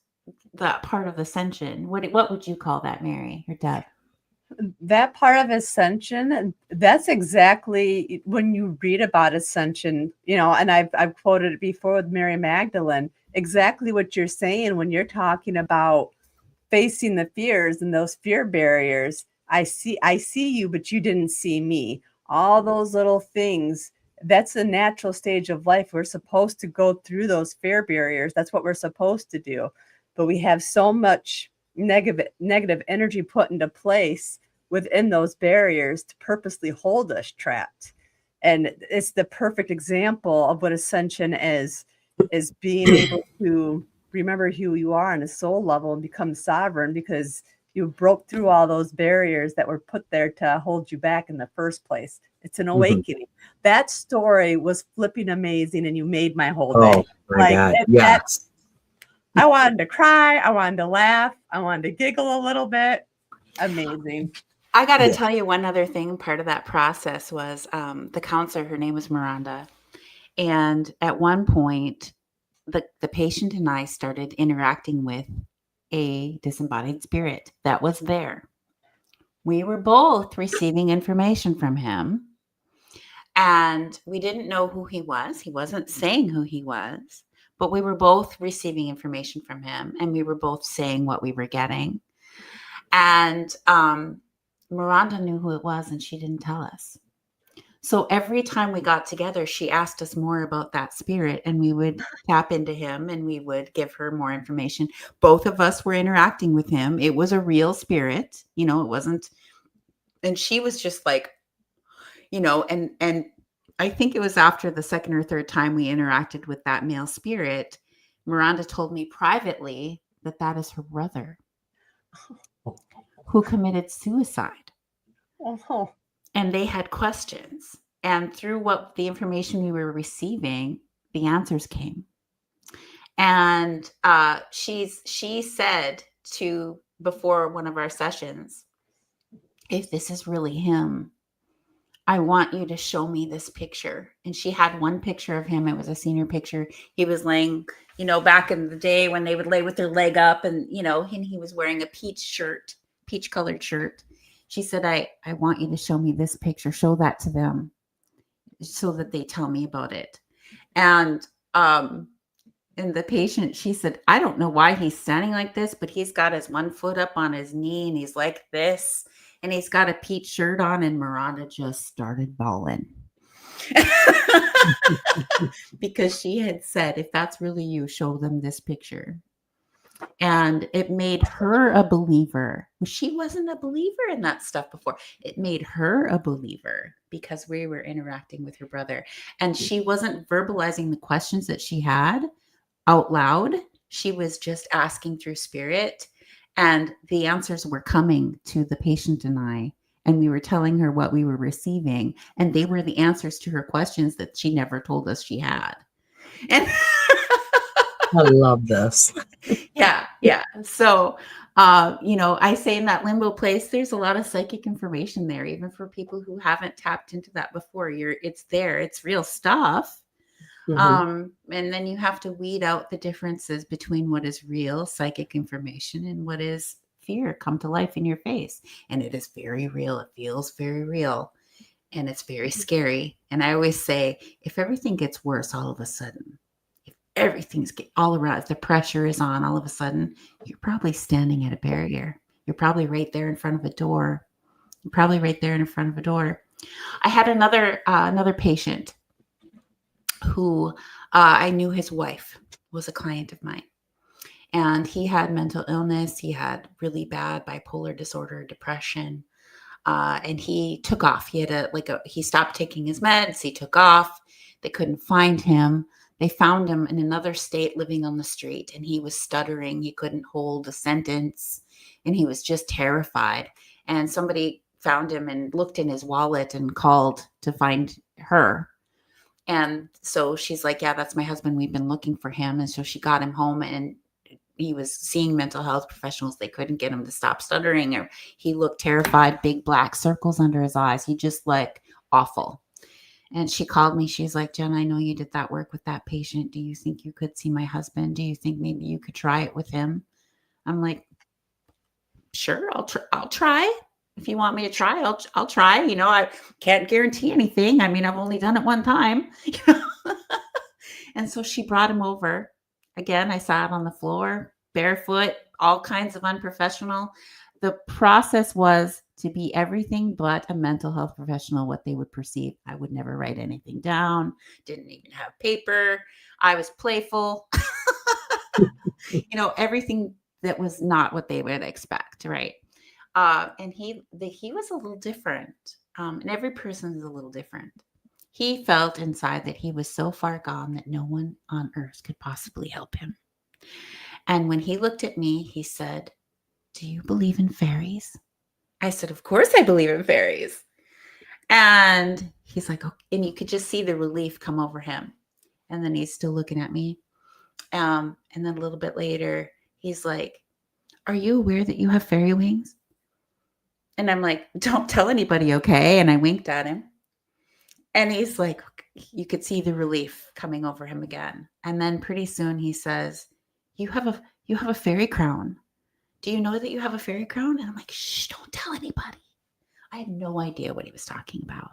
part of ascension, what would you call that, Mary or Deb?
That part of ascension, that's exactly when you read about ascension, and I've quoted it before with Mary Magdalene, exactly what you're saying when you're talking about facing the fears and those fear barriers. I see you, but you didn't see me. All those little things, that's a natural stage of life. We're supposed to go through those fear barriers. That's what we're supposed to do. But we have so much negative energy put into place within those barriers to purposely hold us trapped. And it's the perfect example of what ascension is being able to remember who you are on a soul level and become sovereign because you broke through all those barriers that were put there to hold you back in the first place. It's an awakening. That story was flipping amazing, and you made my whole day.
Oh my God. Yes.
I wanted to cry. I wanted to laugh. I wanted to giggle a little bit. Amazing.
I got to tell you one other thing. Part of that process was the counselor, her name was Miranda. And at one point, the patient and I started interacting with a disembodied spirit that was there. We were both receiving information from him. And we didn't know who he was. He wasn't saying who he was. but we were both receiving information from him, and we were both saying what we were getting. And Miranda knew who it was, and she didn't tell us. So every time we got together, she asked us more about that spirit, and we would tap into him and we would give her more information. Both of us were interacting with him. It was a real spirit, it wasn't. And she was just like, and I think it was after the second or third time we interacted with that male spirit, Miranda told me privately that is her brother who committed suicide.
Oh,
And they had questions. And through the information we were receiving, the answers came. And she said before one of our sessions, if this is really him, I want you to show me this picture. And she had one picture of him. It was a senior picture. He was laying, back in the day when they would lay with their leg up, and, and he was wearing a peach colored shirt. She said, I want you to show me this picture, show that to them so that they tell me about it. And the patient, she said, I don't know why he's standing like this, but he's got his one foot up on his knee and he's like this, and he's got a peach shirt on, and Miranda just started bawling. Because she had said, if that's really you, show them this picture. And it made her a believer. She wasn't a believer in that stuff before. It made her a believer because we were interacting with her brother. And she wasn't verbalizing the questions that she had out loud. She was just asking through spirit. And the answers were coming to the patient and I. And we were telling her what we were receiving. And they were the answers to her questions that she never told us she had. And
I love this.
Yeah. So, I say in that limbo place, there's a lot of psychic information there, even for people who haven't tapped into that before. It's there. It's real stuff.
Mhm.
And then you have to weed out the differences between what is real psychic information and what is fear come to life in your face. And it is very real. It feels very real. And it's very scary. And I always say, if everything gets worse all of a sudden, everything's all around, if the pressure is on all of a sudden, you're probably standing at a barrier. You're probably right there in front of a door. I had another patient who I knew his wife was a client of mine. And he had mental illness. He had really bad bipolar disorder, depression. And he took off. He had he stopped taking his meds. He took off. They couldn't find him. They found him in another state living on the street, and he was stuttering. He couldn't hold a sentence, and he was just terrified. And somebody found him and looked in his wallet and called to find her. And so she's like, yeah, that's my husband. We've been looking for him. And so she got him home, and he was seeing mental health professionals. They couldn't get him to stop stuttering, or he looked terrified, big black circles under his eyes. He just awful. And she called me. She's like, Jen, I know you did that work with that patient. Do you think you could see my husband? Do you think maybe you could try it with him? I'm like, sure, I'll try. If you want me to try, I'll try. I can't guarantee anything. I mean, I've only done it one time. And so she brought him over. Again, I sat on the floor, barefoot, all kinds of unprofessional. The process was to be everything but a mental health professional, what they would perceive. I would never write anything down, didn't even have paper. I was playful, everything that was not what they would expect, right? And he was a little different, and every person is a little different. He felt inside that he was so far gone that no one on earth could possibly help him. And when he looked at me, he said, do you believe in fairies? I said, of course I believe in fairies. And he's like, okay. And you could just see the relief come over him. And then he's still looking at me. And then a little bit later, he's like, are you aware that you have fairy wings? And I'm like, don't tell anybody, okay? And I winked at him. And he's like, you could see the relief coming over him again. And then pretty soon he says, you have a fairy crown. Do you know that you have a fairy crown? And I'm like, shh, don't tell anybody. I had no idea what he was talking about.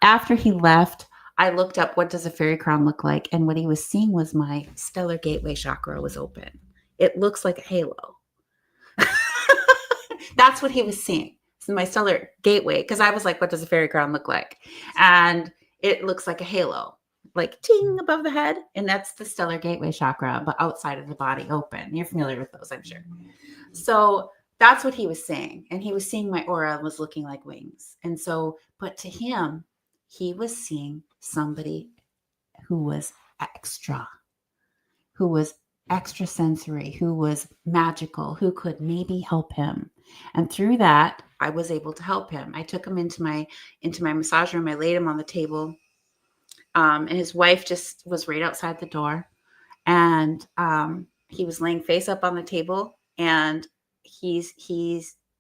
After he left, I looked up what does a fairy crown look like, and what he was seeing was my stellar gateway chakra was open. It looks like a halo. That's what he was seeing. So my stellar gateway, because I was like, what does a fairy crown look like? And it looks like a halo, like ting above the head. And that's the stellar gateway chakra, but outside of the body open. You're familiar with those, I'm sure. So that's what he was seeing. And he was seeing my aura was looking like wings. And so, but to him, he was seeing somebody who was extra, who was extrasensory, who was magical, who could maybe help him. And through that, I was able to help him. I took him into my massage room. I laid him on the table. And his wife just was right outside the door. And he was laying face up on the table. And he's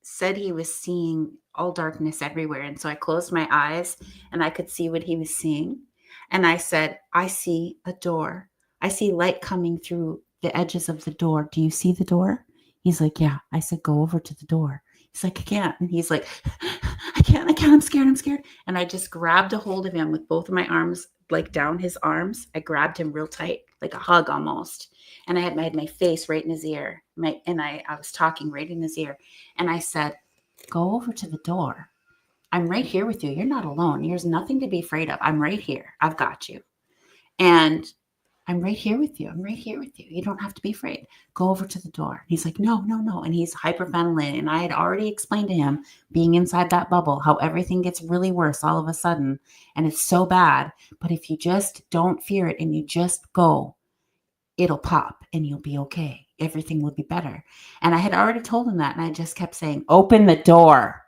said he was seeing all darkness everywhere. And so I closed my eyes and I could see what he was seeing. And I said, I see a door. I see light coming through the edges of the door. Do you see the door? He's like, yeah. I said, go over to the door. He's like, I can't. And he's like, I can't. I'm scared. And I just grabbed a hold of him with both of my arms, like down his arms. I grabbed him real tight, like a hug almost. And I had my face right in his ear. I was talking right in his ear. And I said, go over to the door. I'm right here with you. You're not alone. There's nothing to be afraid of. I'm right here. I've got you. And I'm right here with you. You don't have to be afraid. Go over to the door. He's like, no. And he's hyperventilating. And I had already explained to him, being inside that bubble, how everything gets really worse all of a sudden. And it's so bad. But if you just don't fear it and you just go, it'll pop and you'll be okay. Everything will be better. And I had already told him that. And I just kept saying, open the door.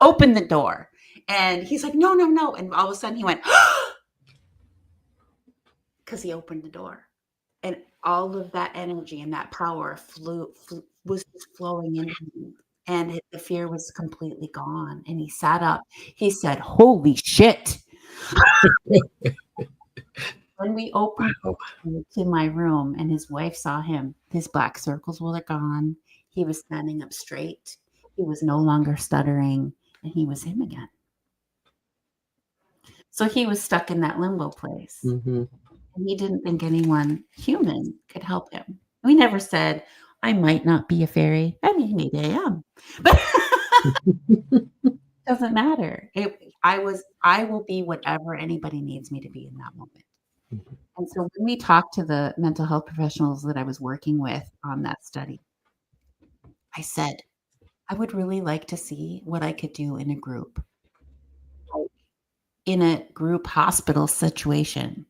Open the door. And he's like, no. And all of a sudden he went, because he opened the door. And all of that energy and that power was just flowing into him. And the fear was completely gone. And he sat up. He said, holy shit. When we opened to my room and his wife saw him, his black circles were gone. He was standing up straight. He was no longer stuttering, and he was him again. So he was stuck in that limbo place.
Mm-hmm.
And he didn't think anyone human could help him. We never said, I might not be a fairy. I mean, maybe I am. But it doesn't matter. I will be whatever anybody needs me to be in that moment. Mm-hmm. And so when we talked to the mental health professionals that I was working with on that study, I said, I would really like to see what I could do in a group. In a group hospital situation,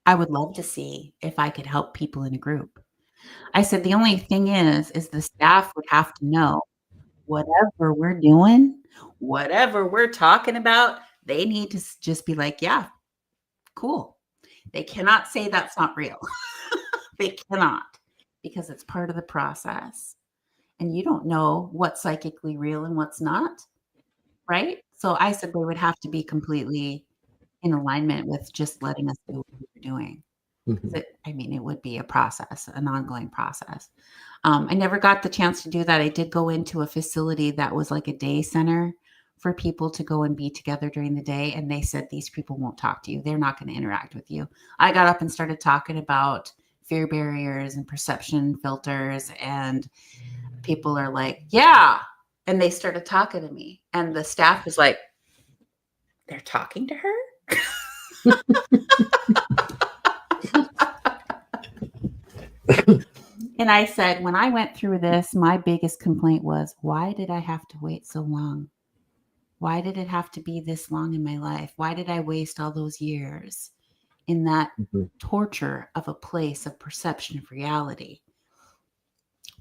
I would love to see if I could help people in a group. I said, the only thing is the staff would have to know whatever we're doing, whatever we're talking about, they need to just be like, yeah, cool. They cannot say that's not real. They cannot, because it's part of the process. And you don't know what's psychically real and what's not, right? So I said they would have to be completely in alignment with just letting us do what we're doing. Mm-hmm. It would be a process, an ongoing process. I never got the chance to do that. I did go into a facility that was like a day center for people to go and be together during the day. And they said, these people won't talk to you. They're not going to interact with you. I got up and started talking about fear barriers and perception filters. And people are like, yeah. And they started talking to me. And the staff was like, they're talking to her? And I said, when I went through this, my biggest complaint was, why did I have to wait so long? Why did it have to be this long in my life? Why did I waste all those years in that torture of a place of perception of reality?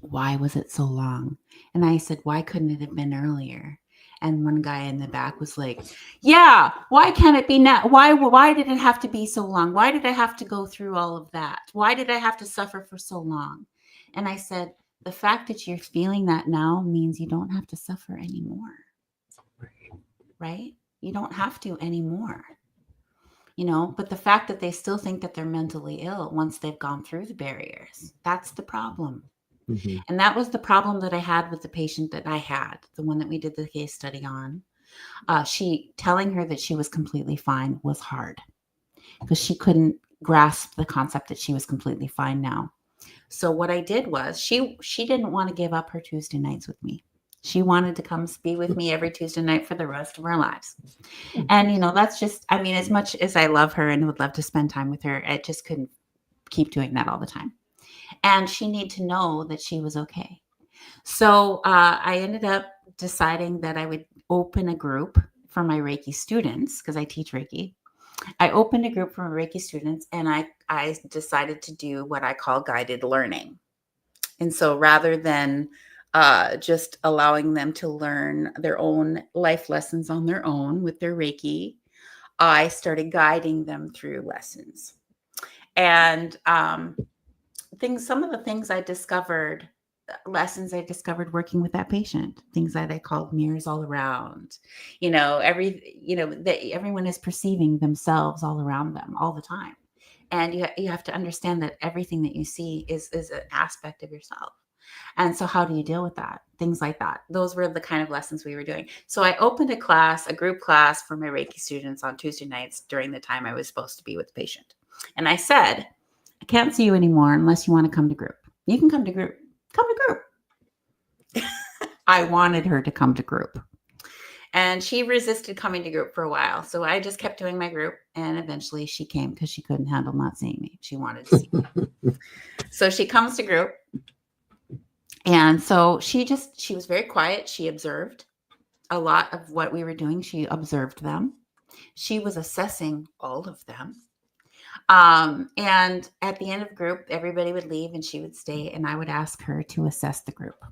Why was it so long? And I said, why couldn't it have been earlier? And one guy in the back was like, yeah, why can't it be now? Why did it have to be so long? Why did I have to go through all of that? Why did I have to suffer for so long? And I said, the fact that you're feeling that now means you don't have to suffer anymore. Right? You don't have to anymore. But the fact that they still think that they're mentally ill once they've gone through the barriers, that's the problem. Mm-hmm. And that was the problem that I had with the patient that I had, the one that we did the case study on. She telling her that she was completely fine was hard because she couldn't grasp the concept that she was completely fine now. So what I did was she didn't want to give up her Tuesday nights with me. She wanted to come be with me every Tuesday night for the rest of our lives. And, that's just, I mean, as much as I love her and would love to spend time with her, I just couldn't keep doing that all the time. And she needed to know that she was okay. So I ended up deciding that I would open a group for my Reiki students because I teach Reiki. I opened a group for my Reiki students, and I decided to do what I call guided learning. And so rather than just allowing them to learn their own life lessons on their own with their Reiki, I started guiding them through lessons. And some of the things I discovered, lessons I discovered working with that patient, things that I called mirrors all around, that everyone is perceiving themselves all around them all the time. And you have to understand that everything that you see is an aspect of yourself. And so how do you deal with that? Things like that. Those were the kind of lessons we were doing. So I opened a group class for my Reiki students on Tuesday nights during the time I was supposed to be with the patient. And I said, I can't see you anymore unless you want to come to group. You can come to group. Come to group. I wanted her to come to group. And she resisted coming to group for a while. So I just kept doing my group. And eventually she came because she couldn't handle not seeing me. She wanted to see me. So she comes to group. And so she was very quiet. She observed a lot of what we were doing. She observed them. She was assessing all of them. And at the end of group, everybody would leave and she would stay, and I would ask her to assess the group.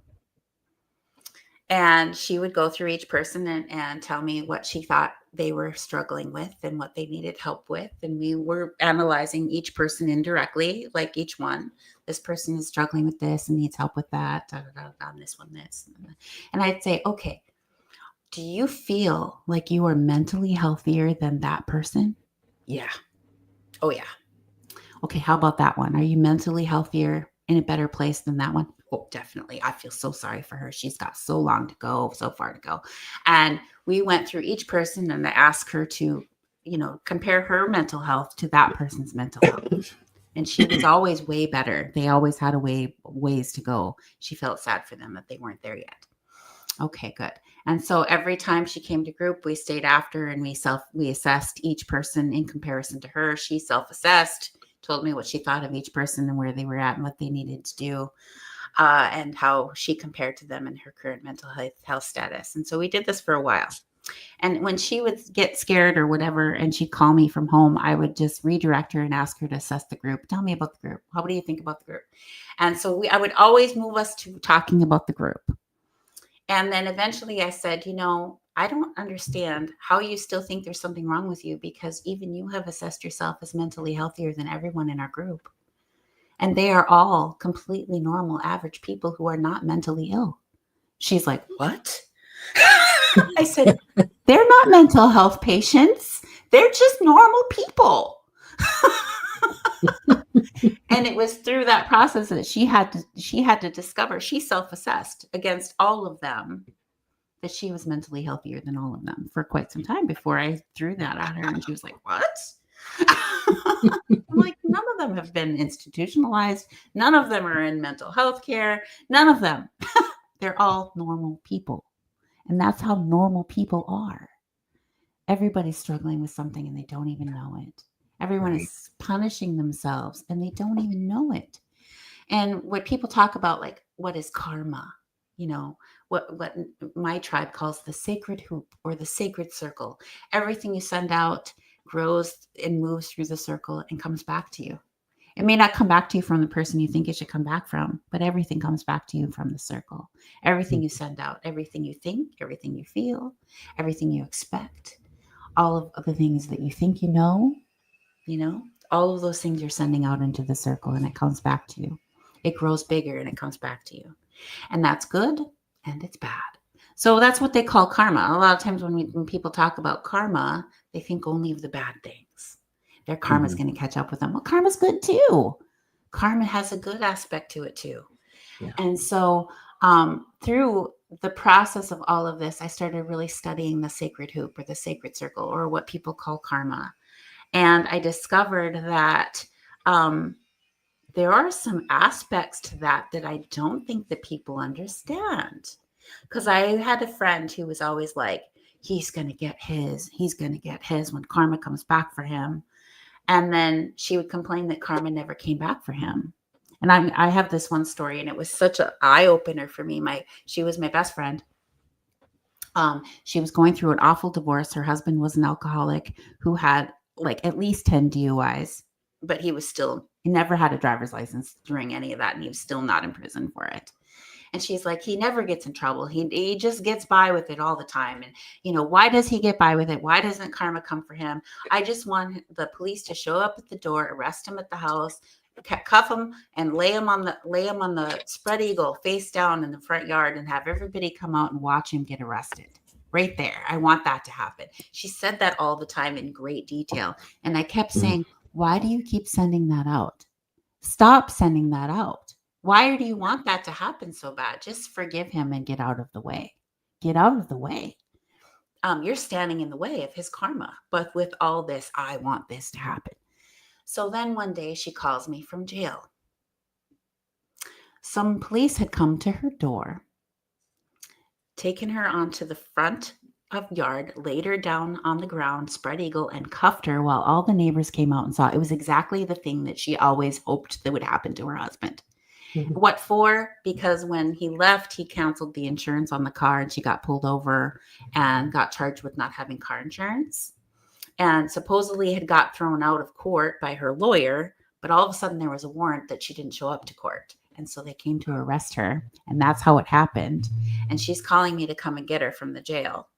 And she would go through each person and tell me what she thought they were struggling with and what they needed help with. And we were analyzing each person indirectly, like each one. This person is struggling with this and needs help with that. This one, this. And I'd say, okay, do you feel like you are mentally healthier than that person? Yeah. Oh, yeah. Okay, how about that one? Are you mentally healthier, in a better place than that one? Oh, definitely. I feel so sorry for her. She's got so long to go, so far to go. And we went through each person and I asked her to, compare her mental health to that person's mental health. And she was always way better. They always had ways to go. She felt sad for them that they weren't there yet. Okay, good. And so every time she came to group, we stayed after and we assessed each person in comparison to her. She self-assessed, told me what she thought of each person and where they were at and what they needed to do, and how she compared to them in her current mental health status. And so we did this for a while. And when she would get scared or whatever, and she'd call me from home, I would just redirect her and ask her to assess the group. Tell me about the group. What do you think about the group? And so I would always move us to talking about the group. And then eventually I said, I don't understand how you still think there's something wrong with you, because even you have assessed yourself as mentally healthier than everyone in our group. And they are all completely normal, average people who are not mentally ill. She's like, what? I said, they're not mental health patients. They're just normal people. And it was through that process that she had to discover, she self-assessed against all of them, that she was mentally healthier than all of them for quite some time before I threw that at her. And she was like, what? I'm like, none of them have been institutionalized. None of them are in mental health care. None of them. They're all normal people. And that's how normal people are. Everybody's struggling with something and they don't even know it. Everyone is punishing themselves and they don't even know it. And what people talk about, like, what is karma? What my tribe calls the sacred hoop or the sacred circle. Everything you send out grows and moves through the circle and comes back to you. It may not come back to you from the person you think it should come back from, but everything comes back to you from the circle. Everything you send out, everything you think, everything you feel, everything you expect, all of the things that you think all of those things you're sending out into the circle, and it comes back to you. It grows bigger and it comes back to you. And that's good and it's bad. So that's what they call karma. A lot of times when people talk about karma, they think only of the bad things. Their karma is going to catch up with them. Well, karma's good too. Karma has a good aspect to it too. Yeah. And so through the process of all of this, I started really studying the sacred hoop or the sacred circle or what people call karma. And I discovered that there are some aspects to that that I don't think that people understand. Because I had a friend who was always like, he's going to get his when karma comes back for him. And then she would complain that karma never came back for him. And I have this one story, and it was such an eye opener for me. She was my best friend. She was going through an awful divorce. Her husband was an alcoholic who had like at least 10 DUIs, but he never had a driver's license during any of that. And he was still not in prison for it. And she's like, he never gets in trouble. He just gets by with it all the time. And, why does he get by with it? Why doesn't karma come for him? I just want the police to show up at the door, arrest him at the house, cuff him, and lay him on the spread eagle face down in the front yard and have everybody come out and watch him get arrested. Right there. I want that to happen. She said that all the time in great detail. And I kept saying, why do you keep sending that out? Stop sending that out. Why do you want that to happen so bad? Just forgive him and get out of the way. Get out of the way. You're standing in the way of his karma. But with all this, I want this to happen. So then one day she calls me from jail. Some police had come to her door, taken her onto the front of yard, laid her down on the ground, spread eagle, and cuffed her while all the neighbors came out and saw. It was exactly the thing that she always hoped that would happen to her husband. What for? Because when he left, he canceled the insurance on the car and she got pulled over and got charged with not having car insurance. And supposedly had got thrown out of court by her lawyer, but all of a sudden there was a warrant that she didn't show up to court. And so they came to arrest her. And that's how it happened. And she's calling me to come and get her from the jail.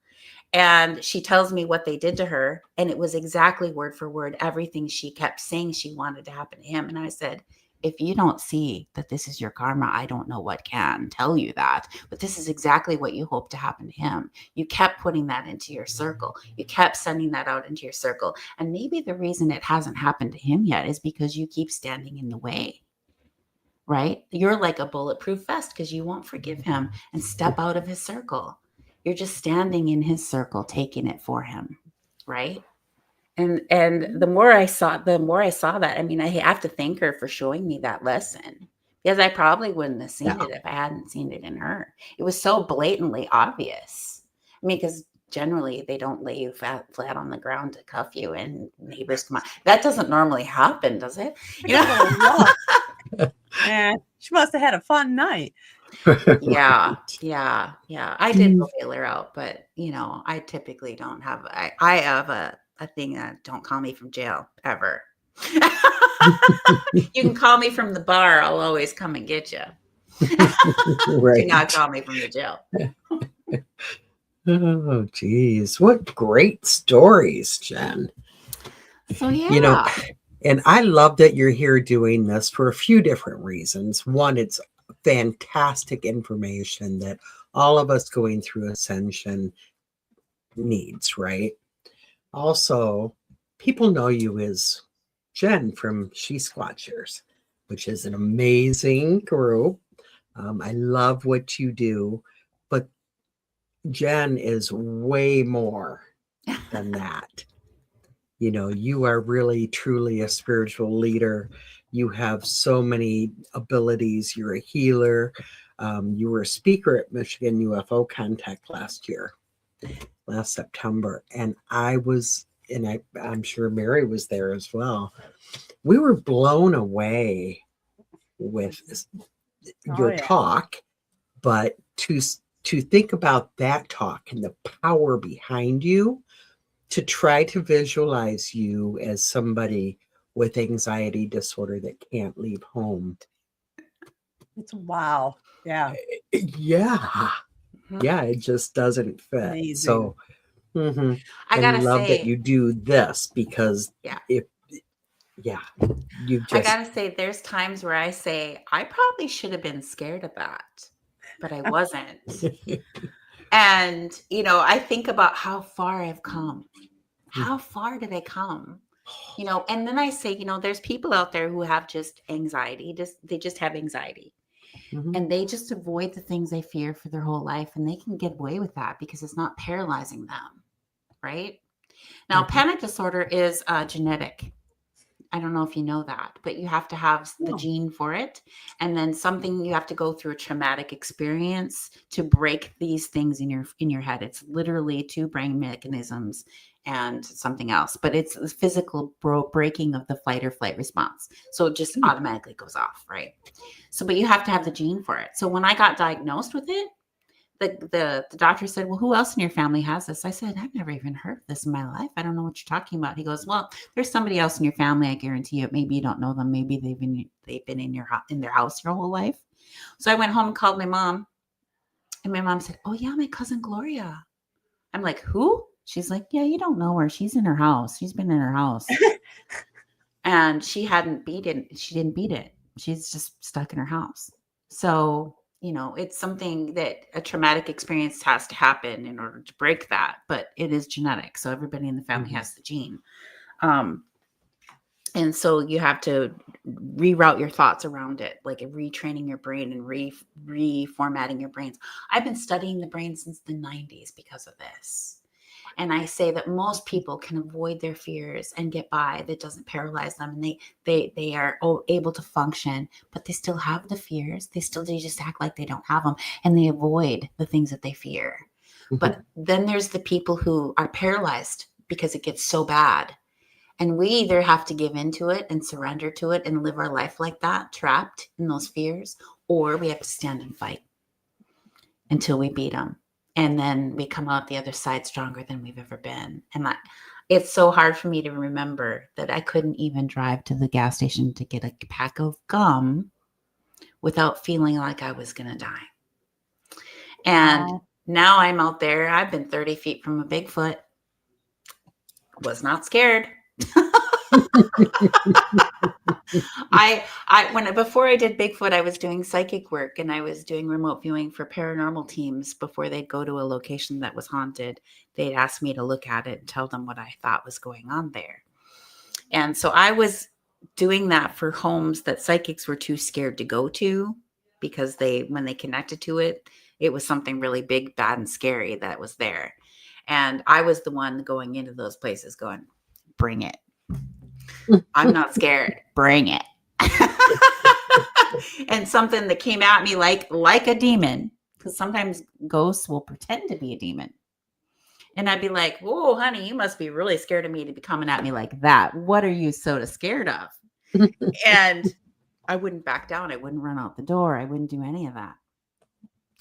And she tells me what they did to her. And it was exactly word for word, everything she kept saying she wanted to happen to him. And I said, if you don't see that this is your karma, I don't know what can tell you that. But this is exactly what you hope to happen to him. You kept putting that into your circle. You kept sending that out into your circle. And maybe the reason it hasn't happened to him yet is because you keep standing in the way. Right? You're like a bulletproof vest because you won't forgive him and step out of his circle. You're just standing in his circle, taking it for him. Right? And the more I saw that, I mean, I have to thank her for showing me that lesson because I probably wouldn't have seen it if I hadn't seen it in her. It was so blatantly obvious. I mean, because generally they don't lay you flat on the ground to cuff you and neighbors come out. That doesn't normally happen, does it?
And she must have had a fun night.
Yeah. I did go bail her out, but I typically don't have. I have a thing that don't call me from jail ever. You can call me from the bar. I'll always come and get you.
Right.
Do not call me from the jail.
Oh, geez. What great stories, Jen.
So, yeah.
And I love that you're here doing this for a few different reasons. One, it's fantastic information that all of us going through Ascension needs, right? Also, people know you as Jen from She Squatchers, which is an amazing group. I love what you do, but Jen is way more than that. You are really, truly a spiritual leader. You have so many abilities. You're a healer. You were a speaker at Michigan UFO Contact last September. And I'm sure Mary was there as well. We were blown away with your talk, but to think about that talk and the power behind you, to try to visualize you as somebody with anxiety disorder that can't leave home.
It's wow. Yeah.
Yeah. Yeah, it just doesn't fit.
Amazing.
So
I gotta
love
say
that you do this because I
gotta say there's times where I say I probably should have been scared of that, but I wasn't. And I think about how far I've come. How far did I come? And then I say, there's people out there who have just anxiety. They just have anxiety.
Mhm.
and they just avoid the things they fear for their whole life, and they can get away with that because it's not paralyzing them, right? Now,
Mhm.
panic disorder is genetic. I don't know if you know that, but you have to have the
No.
gene for it. And then something, you have to go through a traumatic experience to break these things in your head. It's literally two brain mechanisms and something else, but it's the physical breaking of the fight or flight response. So it just
Hmm.
automatically goes off, right? So, but you have to have the gene for it. So when I got diagnosed with it, the doctor said, well, who else in your family has this? I said, I've never even heard of this in my life. I don't know what you're talking about. He goes, well, there's somebody else in your family. I guarantee you. Maybe you don't know them. Maybe they've been in their house your whole life. So I went home and called my mom, and my mom said, oh yeah, my cousin Gloria. I'm like, who? She's like, yeah, you don't know her. She's in her house. She's been in her house. And she hadn't beat it. She didn't beat it. She's just stuck in her house. So, it's something that a traumatic experience has to happen in order to break that, but it is genetic. So everybody in the family
Mhm.
has the gene. Um, and so you have to reroute your thoughts around it, like retraining your brain and reformatting your brains. I've been studying the brain since the 90s because of this. And I say that most people can avoid their fears and get by. That doesn't paralyze them, and they are able to function, but they still have the fears. They just act like they don't have them, and they avoid the things that they fear.
Mhm.
But then there's the people who are paralyzed because it gets so bad. And we either have to give into it and surrender to it and live our life like that, trapped in those fears, or we have to stand and fight until we beat them. And then we come out the other side stronger than we've ever been. And it's so hard for me to remember that I couldn't even drive to the gas station to get a pack of gum without feeling like I was going to die. And
Wow.
now I'm out there. I've been 30 feet from a Bigfoot. Was not scared. Before I did Bigfoot, I was doing psychic work, and I was doing remote viewing for paranormal teams. Before they'd go to a location that was haunted, they'd ask me to look at it and tell them what I thought was going on there. And so I was doing that for homes that psychics were too scared to go to, because when they connected to it, it was something really big, bad, and scary that was there. And I was the one going into those places going, bring it. I'm not scared. Bring it. And something that came at me like a demon, because sometimes ghosts will pretend to be a demon. And I'd be like, whoa, honey, you must be really scared of me to be coming at me like that. What are you so scared of? And I wouldn't back down. I wouldn't run out the door. I wouldn't do any of that.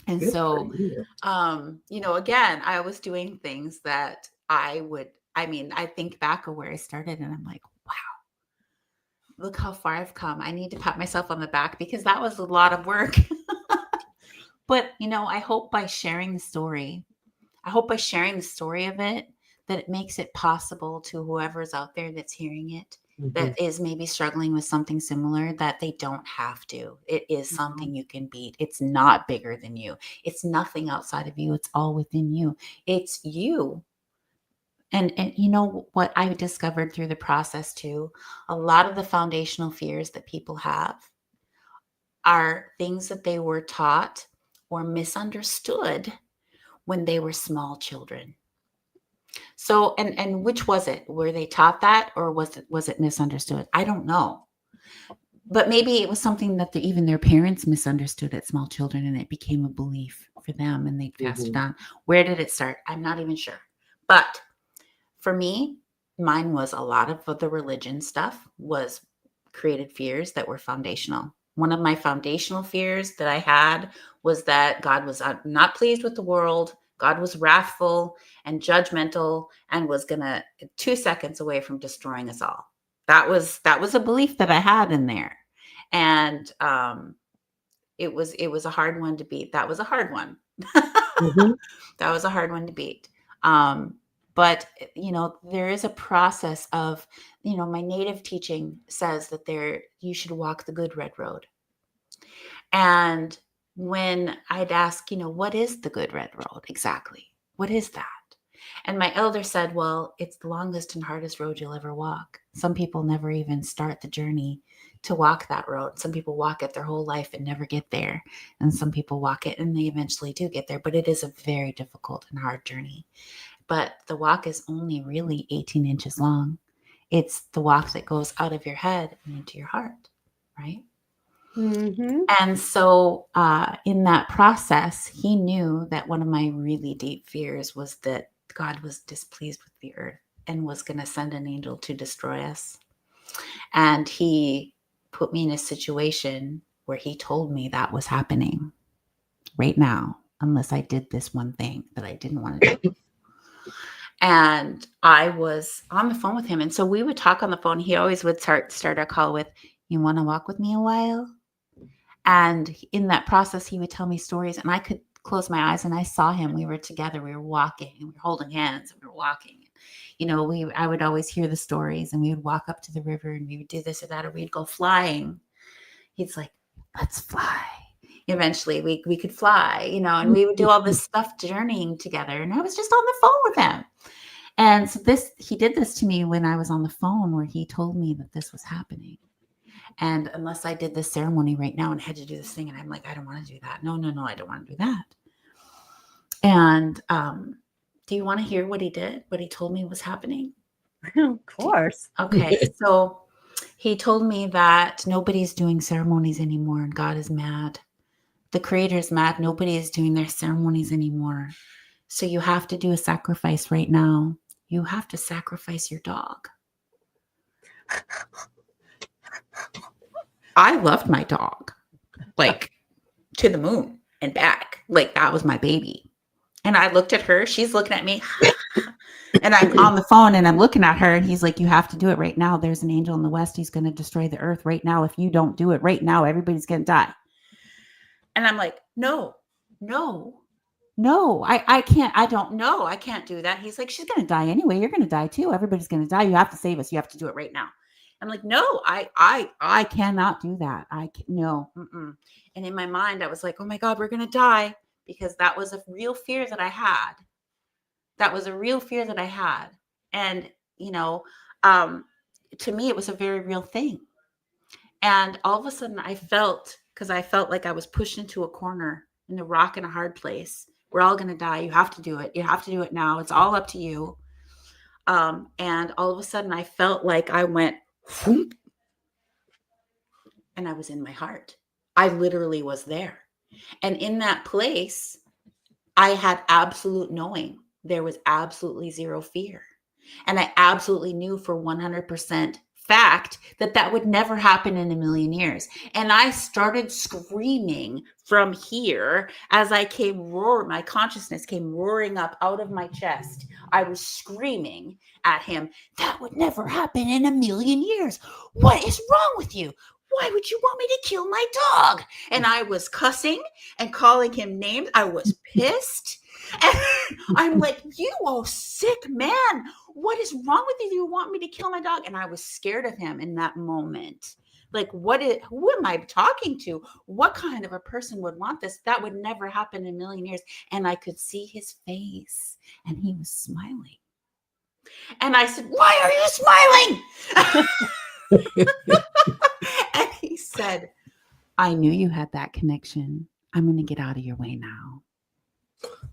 And
Good for
so,
you.
again, I was doing things that I think back of where I started, and I'm like, wow, look how far I've come. I need to pat myself on the back because that was a lot of work. But, I hope by sharing the story, of it, that it makes it possible to whoever's out there that's hearing it,
Mhm.
that is maybe struggling with something similar, that they don't have to. It is something you can beat. It's not bigger than you. It's nothing outside of you. It's all within you. It's you. And you know what I discovered through the process too? A lot of the foundational fears that people have are things that they were taught or misunderstood when they were small children. So, and which was it? Were they taught that, or was it misunderstood? I don't know. But maybe it was something that even their parents misunderstood at small children, and it became a belief for them, and they passed it
Mhm.
on. Where did it start? I'm not even sure. But for me, mine was a lot of the religion stuff was created fears that were foundational. One of my foundational fears that I had was that God was not pleased with the world. God was wrathful and judgmental and was going to 2 seconds away from destroying us all. That was a belief that I had in there. And it was a hard one to beat. That was a hard one.
Mhm.
That was a hard one to beat. But there is a process of, my native teaching says that you should walk the good red road. And when I'd ask, what is the good red road exactly? What is that? And my elder said, well, it's the longest and hardest road you'll ever walk. Some people never even start the journey to walk that road. Some people walk it their whole life and never get there. And some people walk it and they eventually do get there. But it is a very difficult and hard journey. But the walk is only really 18 inches long. It's the walk that goes out of your head and into your heart, right?
Mm-hmm.
And so in that process, he knew that one of my really deep fears was that God was displeased with the earth and was going to send an angel to destroy us. And he put me in a situation where he told me that was happening right now, unless I did this one thing that I didn't want to do. And I was on the phone with him. And so we would talk on the phone. He always would start our call with, "You want to walk with me a while?" And in that process, he would tell me stories, and I could close my eyes and I saw him. We were together, we were walking, and we were holding hands, and we were walking. You know, I would always hear the stories, and we would walk up to the river, and we would do this or that, or we'd go flying. He's like, "Let's fly." Eventually we could fly, you know, and we would do all this stuff journeying together. And I was just on the phone with him. And so he did this to me when I was on the phone, where he told me that this was happening. And unless I did this ceremony right now and had to do this thing, and I'm like, I don't want to do that. No, I don't want to do that. And do you want to hear what he did? What he told me was happening?
Of course.
Okay. So he told me that nobody's doing ceremonies anymore, and God is mad. The Creator is mad. Nobody is doing their ceremonies anymore. So you have to do a sacrifice right now. You have to sacrifice your dog. I loved my dog, like to the moon and back. Like that was my baby. And I looked at her. She's looking at me. And I'm on the phone and I'm looking at her, and he's like, "You have to do it right now. There's an angel in the west. He's going to destroy the earth right now. If you don't do it right now, everybody's going to die." And I'm like, no, I can't. I don't know. I can't do that. He's like, "She's going to die anyway. You're going to die too. Everybody's going to die. You have to save us. You have to do it right now." I'm like, "No, I cannot do that. No. Mm-mm." And in my mind, I was like, "Oh my God, we're going to die," because that was a real fear that I had. And, you know, to me, it was a very real thing. And all of a sudden because I felt like I was pushed into a corner in a rock and a hard place. We're all going to die. You have to do it. You have to do it now. It's all up to you. And all of a sudden I felt like I went, whoop, and I was in my heart. I literally was there. And in that place, I had absolute knowing. There was absolutely zero fear. And I absolutely knew for 100% fact that would never happen in a million years. And I started screaming from here as I my consciousness came roaring up out of my chest. I was screaming at him, "That would never happen in a million years. What is wrong with you? Why would you want me to kill my dog?" And I was cussing and calling him names. I was pissed. And I'm like, "You sick man. What is wrong with you? You want me to kill my dog?" And I was scared of him in that moment. Like, who am I talking to? What kind of a person would want this? That would never happen in a million years. And I could see his face, and he was smiling. And I said, "Why are you smiling?" And he said, "I knew you had that connection. I'm going to get out of your way now."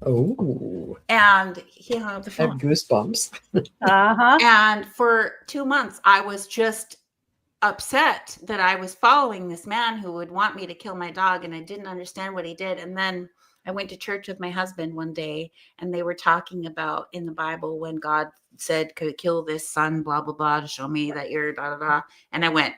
Oh,
And he hung up the
I
phone.
have goosebumps.
Uh-huh.
And for 2 months, I was just upset that I was following this man who would want me to kill my dog, and I didn't understand what he did. And then I went to church with my husband one day, and they were talking about in the Bible when God said, "Could kill this son, blah, blah, blah, to show me that you're da, da, da." And I went,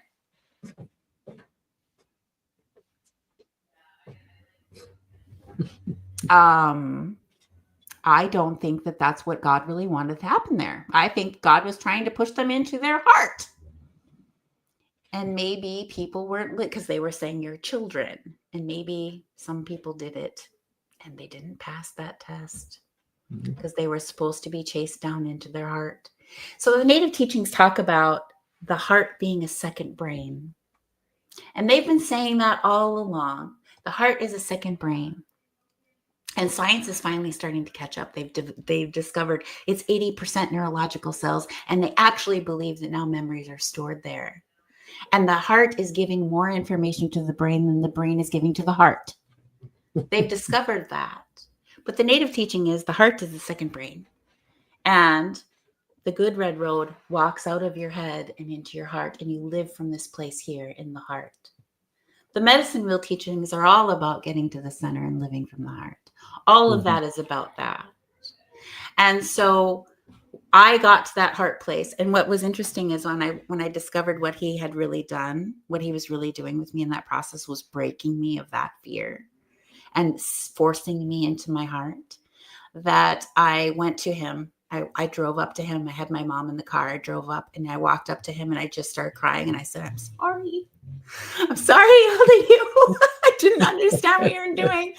I don't think that that's what God really wanted to happen there. I think God was trying to push them into their heart. And maybe people weren't lit because they were saying you're children. And maybe some people did it and they didn't pass that test because they were supposed to be chased down into their heart. So the native teachings talk about the heart being a second brain. And they've been saying that all along. The heart is a second brain. And science is finally starting to catch up. They've discovered it's 80% neurological cells, and they actually believe that now memories are stored there. And the heart is giving more information to the brain than the brain is giving to the heart. They've discovered that. But the native teaching is the heart is the second brain. And the good red road walks out of your head and into your heart, and you live from this place here in the heart. The medicine wheel teachings are all about getting to the center and living from the heart. All of that is about that. And so I got to that heart place. And what was interesting is when I discovered what he had really done, what he was really doing with me in that process was breaking me of that fear and forcing me into my heart, that I went to him. I drove up to him. I had my mom in the car. I drove up and I walked up to him and I just started crying. And I said, I'm sorry. I'm sorry I yelled at you. I didn't understand what you were doing.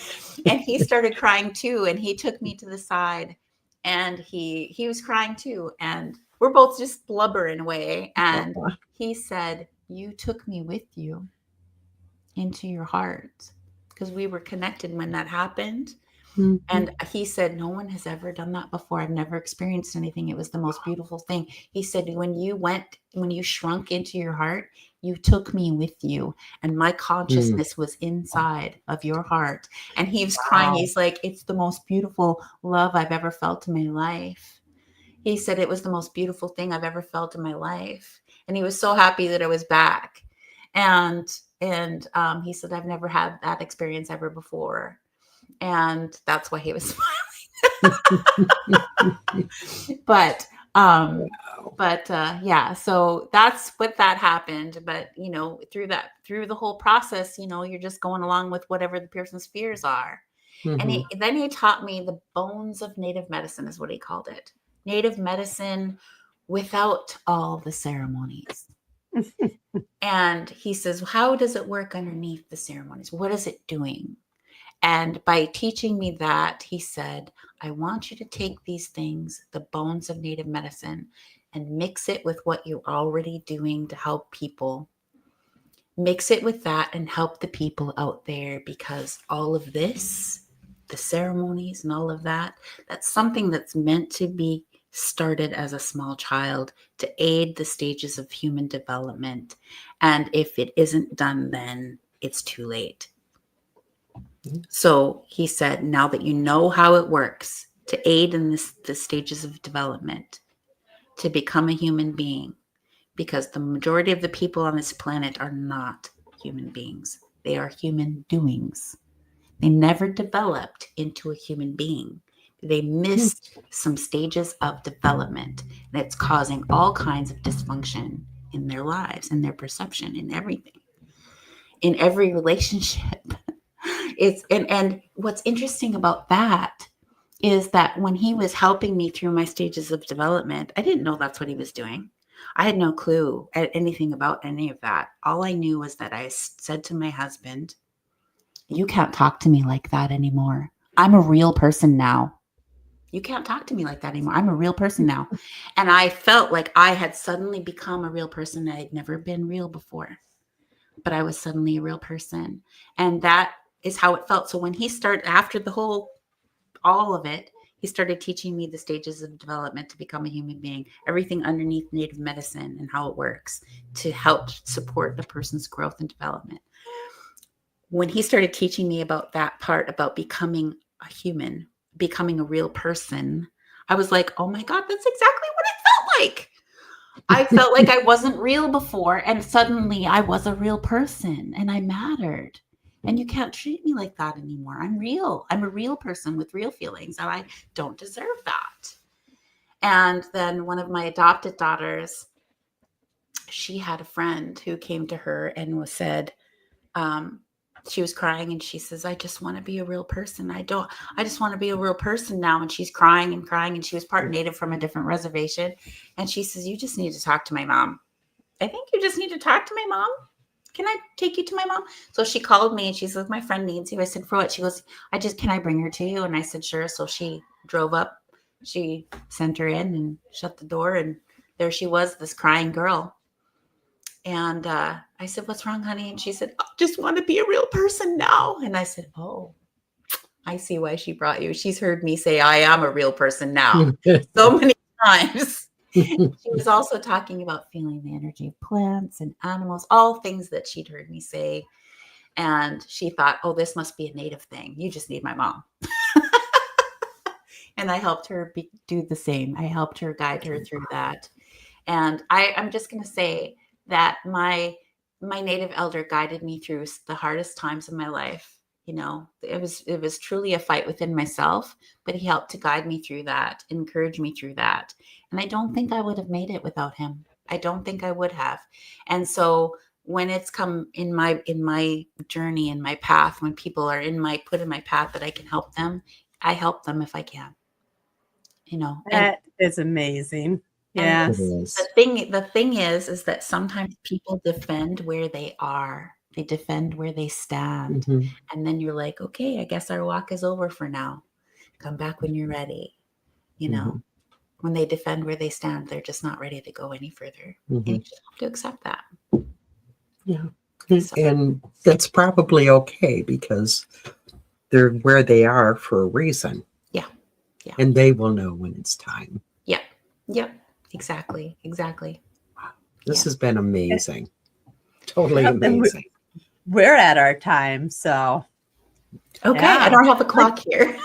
And he started crying too. And he took me to the side and he was crying too. And we're both just blubbering away. And he said, you took me with you into your heart, because we were connected when that happened. Mm-hmm. And he said, no one has ever done that before. I've never experienced anything. It was the most beautiful thing. He said, when you shrunk into your heart, you took me with you. And my consciousness was inside of your heart. And he was crying. He's like, it's the most beautiful love I've ever felt in my life. He said, it was the most beautiful thing I've ever felt in my life. And he was so happy that I was back. And he said, I've never had that experience ever before. And that's why he was smiling. But yeah, so that's what that happened. But, through the whole process, you're just going along with whatever the person's fears are. Mm-hmm. And then he taught me the bones of native medicine is what he called it. Native medicine without all the ceremonies. And he says, how does it work underneath the ceremonies? What is it doing? And by teaching me that, he said, I want you to take these things, the bones of native medicine, and mix it with what you're already doing to help people. Mix it with that and help the people out there, because all of this, the ceremonies and all of that, that's something that's meant to be started as a small child to aid the stages of human development. And if it isn't done, then it's too late. So he said, now that you know how it works to aid in the stages of development, to become a human being, because the majority of the people on this planet are not human beings. They are human doings. They never developed into a human being. They missed some stages of development, and it's causing all kinds of dysfunction in their lives, in their perception, in everything, in every relationship. And what's interesting about that is that when he was helping me through my stages of development, I didn't know that's what he was doing. I had no clue anything about any of that. All I knew was that I said to my husband, you can't talk to me like that anymore. I'm a real person now. You can't talk to me like that anymore. I'm a real person now. And I felt like I had suddenly become a real person. I had never been real before, but I was suddenly a real person. And that is how it felt. So when he started, after all of it, he started teaching me the stages of development to become a human being, everything underneath native medicine and how it works to help support the person's growth and development. When he started teaching me about that part, about becoming a human, becoming a real person, I was like, oh my God, that's exactly what it felt like. I felt like I wasn't real before, and suddenly I was a real person and I mattered. And you can't treat me like that anymore. I'm real. I'm a real person with real feelings, and I don't deserve that. And then one of my adopted daughters, she had a friend who came to her and said, she was crying and she says, I just want to be a real person. I just want to be a real person now. And she's crying and crying. And she was part native from a different reservation. And she says, you just need to talk to my mom. I think you just need to talk to my mom. Can I take you to my mom? So she called me and she says, my friend needs you. I said, for what? She goes, can I bring her to you? And I said, sure. So she drove up, she sent her in and shut the door. And there she was, this crying girl. And I said, what's wrong, honey? And she said, I just want to be a real person now. And I said, oh, I see why she brought you. She's heard me say, I am a real person now so many times. She was also talking about feeling the energy of plants and animals, all things that she'd heard me say. And she thought, oh, this must be a native thing. You just need my mom. And I helped her do the same. I helped her guide her through that. And I'm just going to say that my native elder guided me through the hardest times of my life. You know, it was truly a fight within myself, but he helped to guide me through that, encourage me through that. And I don't think I would have made it without him. I don't think I would have. And so when it's come in my journey, in my path, when people are put in my path that I can help them, I help them if I can. You know,
That is amazing. Yeah.
It is.
the thing is that sometimes people defend where they are. They defend where they stand.
Mhm.
And then you're like, okay, I guess our walk is over for now. Come back when you're ready. You know, when they defend where they stand, they're just not ready to go any further. And you just have to accept that.
Yeah.
So-
And that's probably okay because they're where they are for a reason.
Yeah. Yeah.
And they will know when it's time.
Yep. Exactly.
This
Yeah.
has been amazing. Totally
Yep, and
amazing.
we're at our time. So,
Okay.
Yeah.
I don't have a clock here.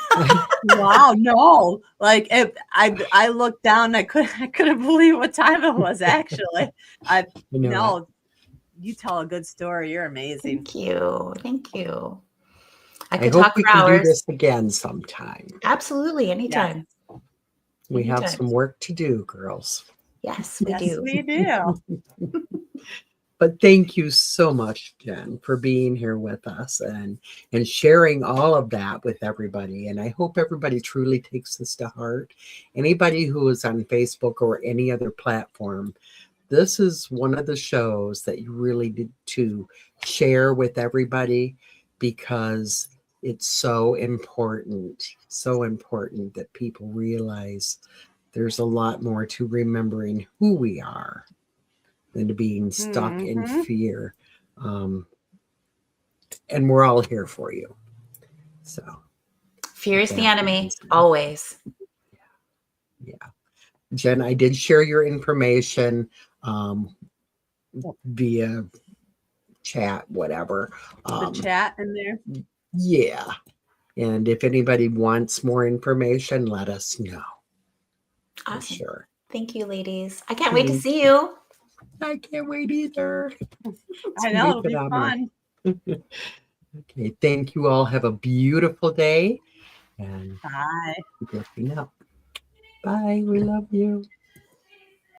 wow, no. Like I looked down, I couldn't believe what time it was actually.
I know
No, you tell a good story. You're amazing.
Thank you. I
I
could
hope
talk
we
for
can do
hours.
this again sometime.
Absolutely. Anytime.
We have
Anytime.
some work to do, girls.
Yes, we
Yes,
do.
we do.
But thank you so much, Jen, for being here with us and sharing all of that with everybody. And I hope everybody truly takes this to heart. Anybody who is on Facebook or any other platform, this is one of the shows that you really need to share with everybody because it's so important that people realize there's a lot more to remembering who we are than to being stuck in fear. And we're all here for you. So
Fear is the enemy, always.
Yeah. Jen, I did share your information via chat, whatever.
The chat in there.
Yeah. And if anybody wants more information, let us know.
Awesome.
For sure.
Thank you, ladies. I can't wait to see you.
I can't wait either.
I know, it'll be fun.
Okay. Thank you all. Have a beautiful day. And
Bye.
keep looking up. Bye. We love you.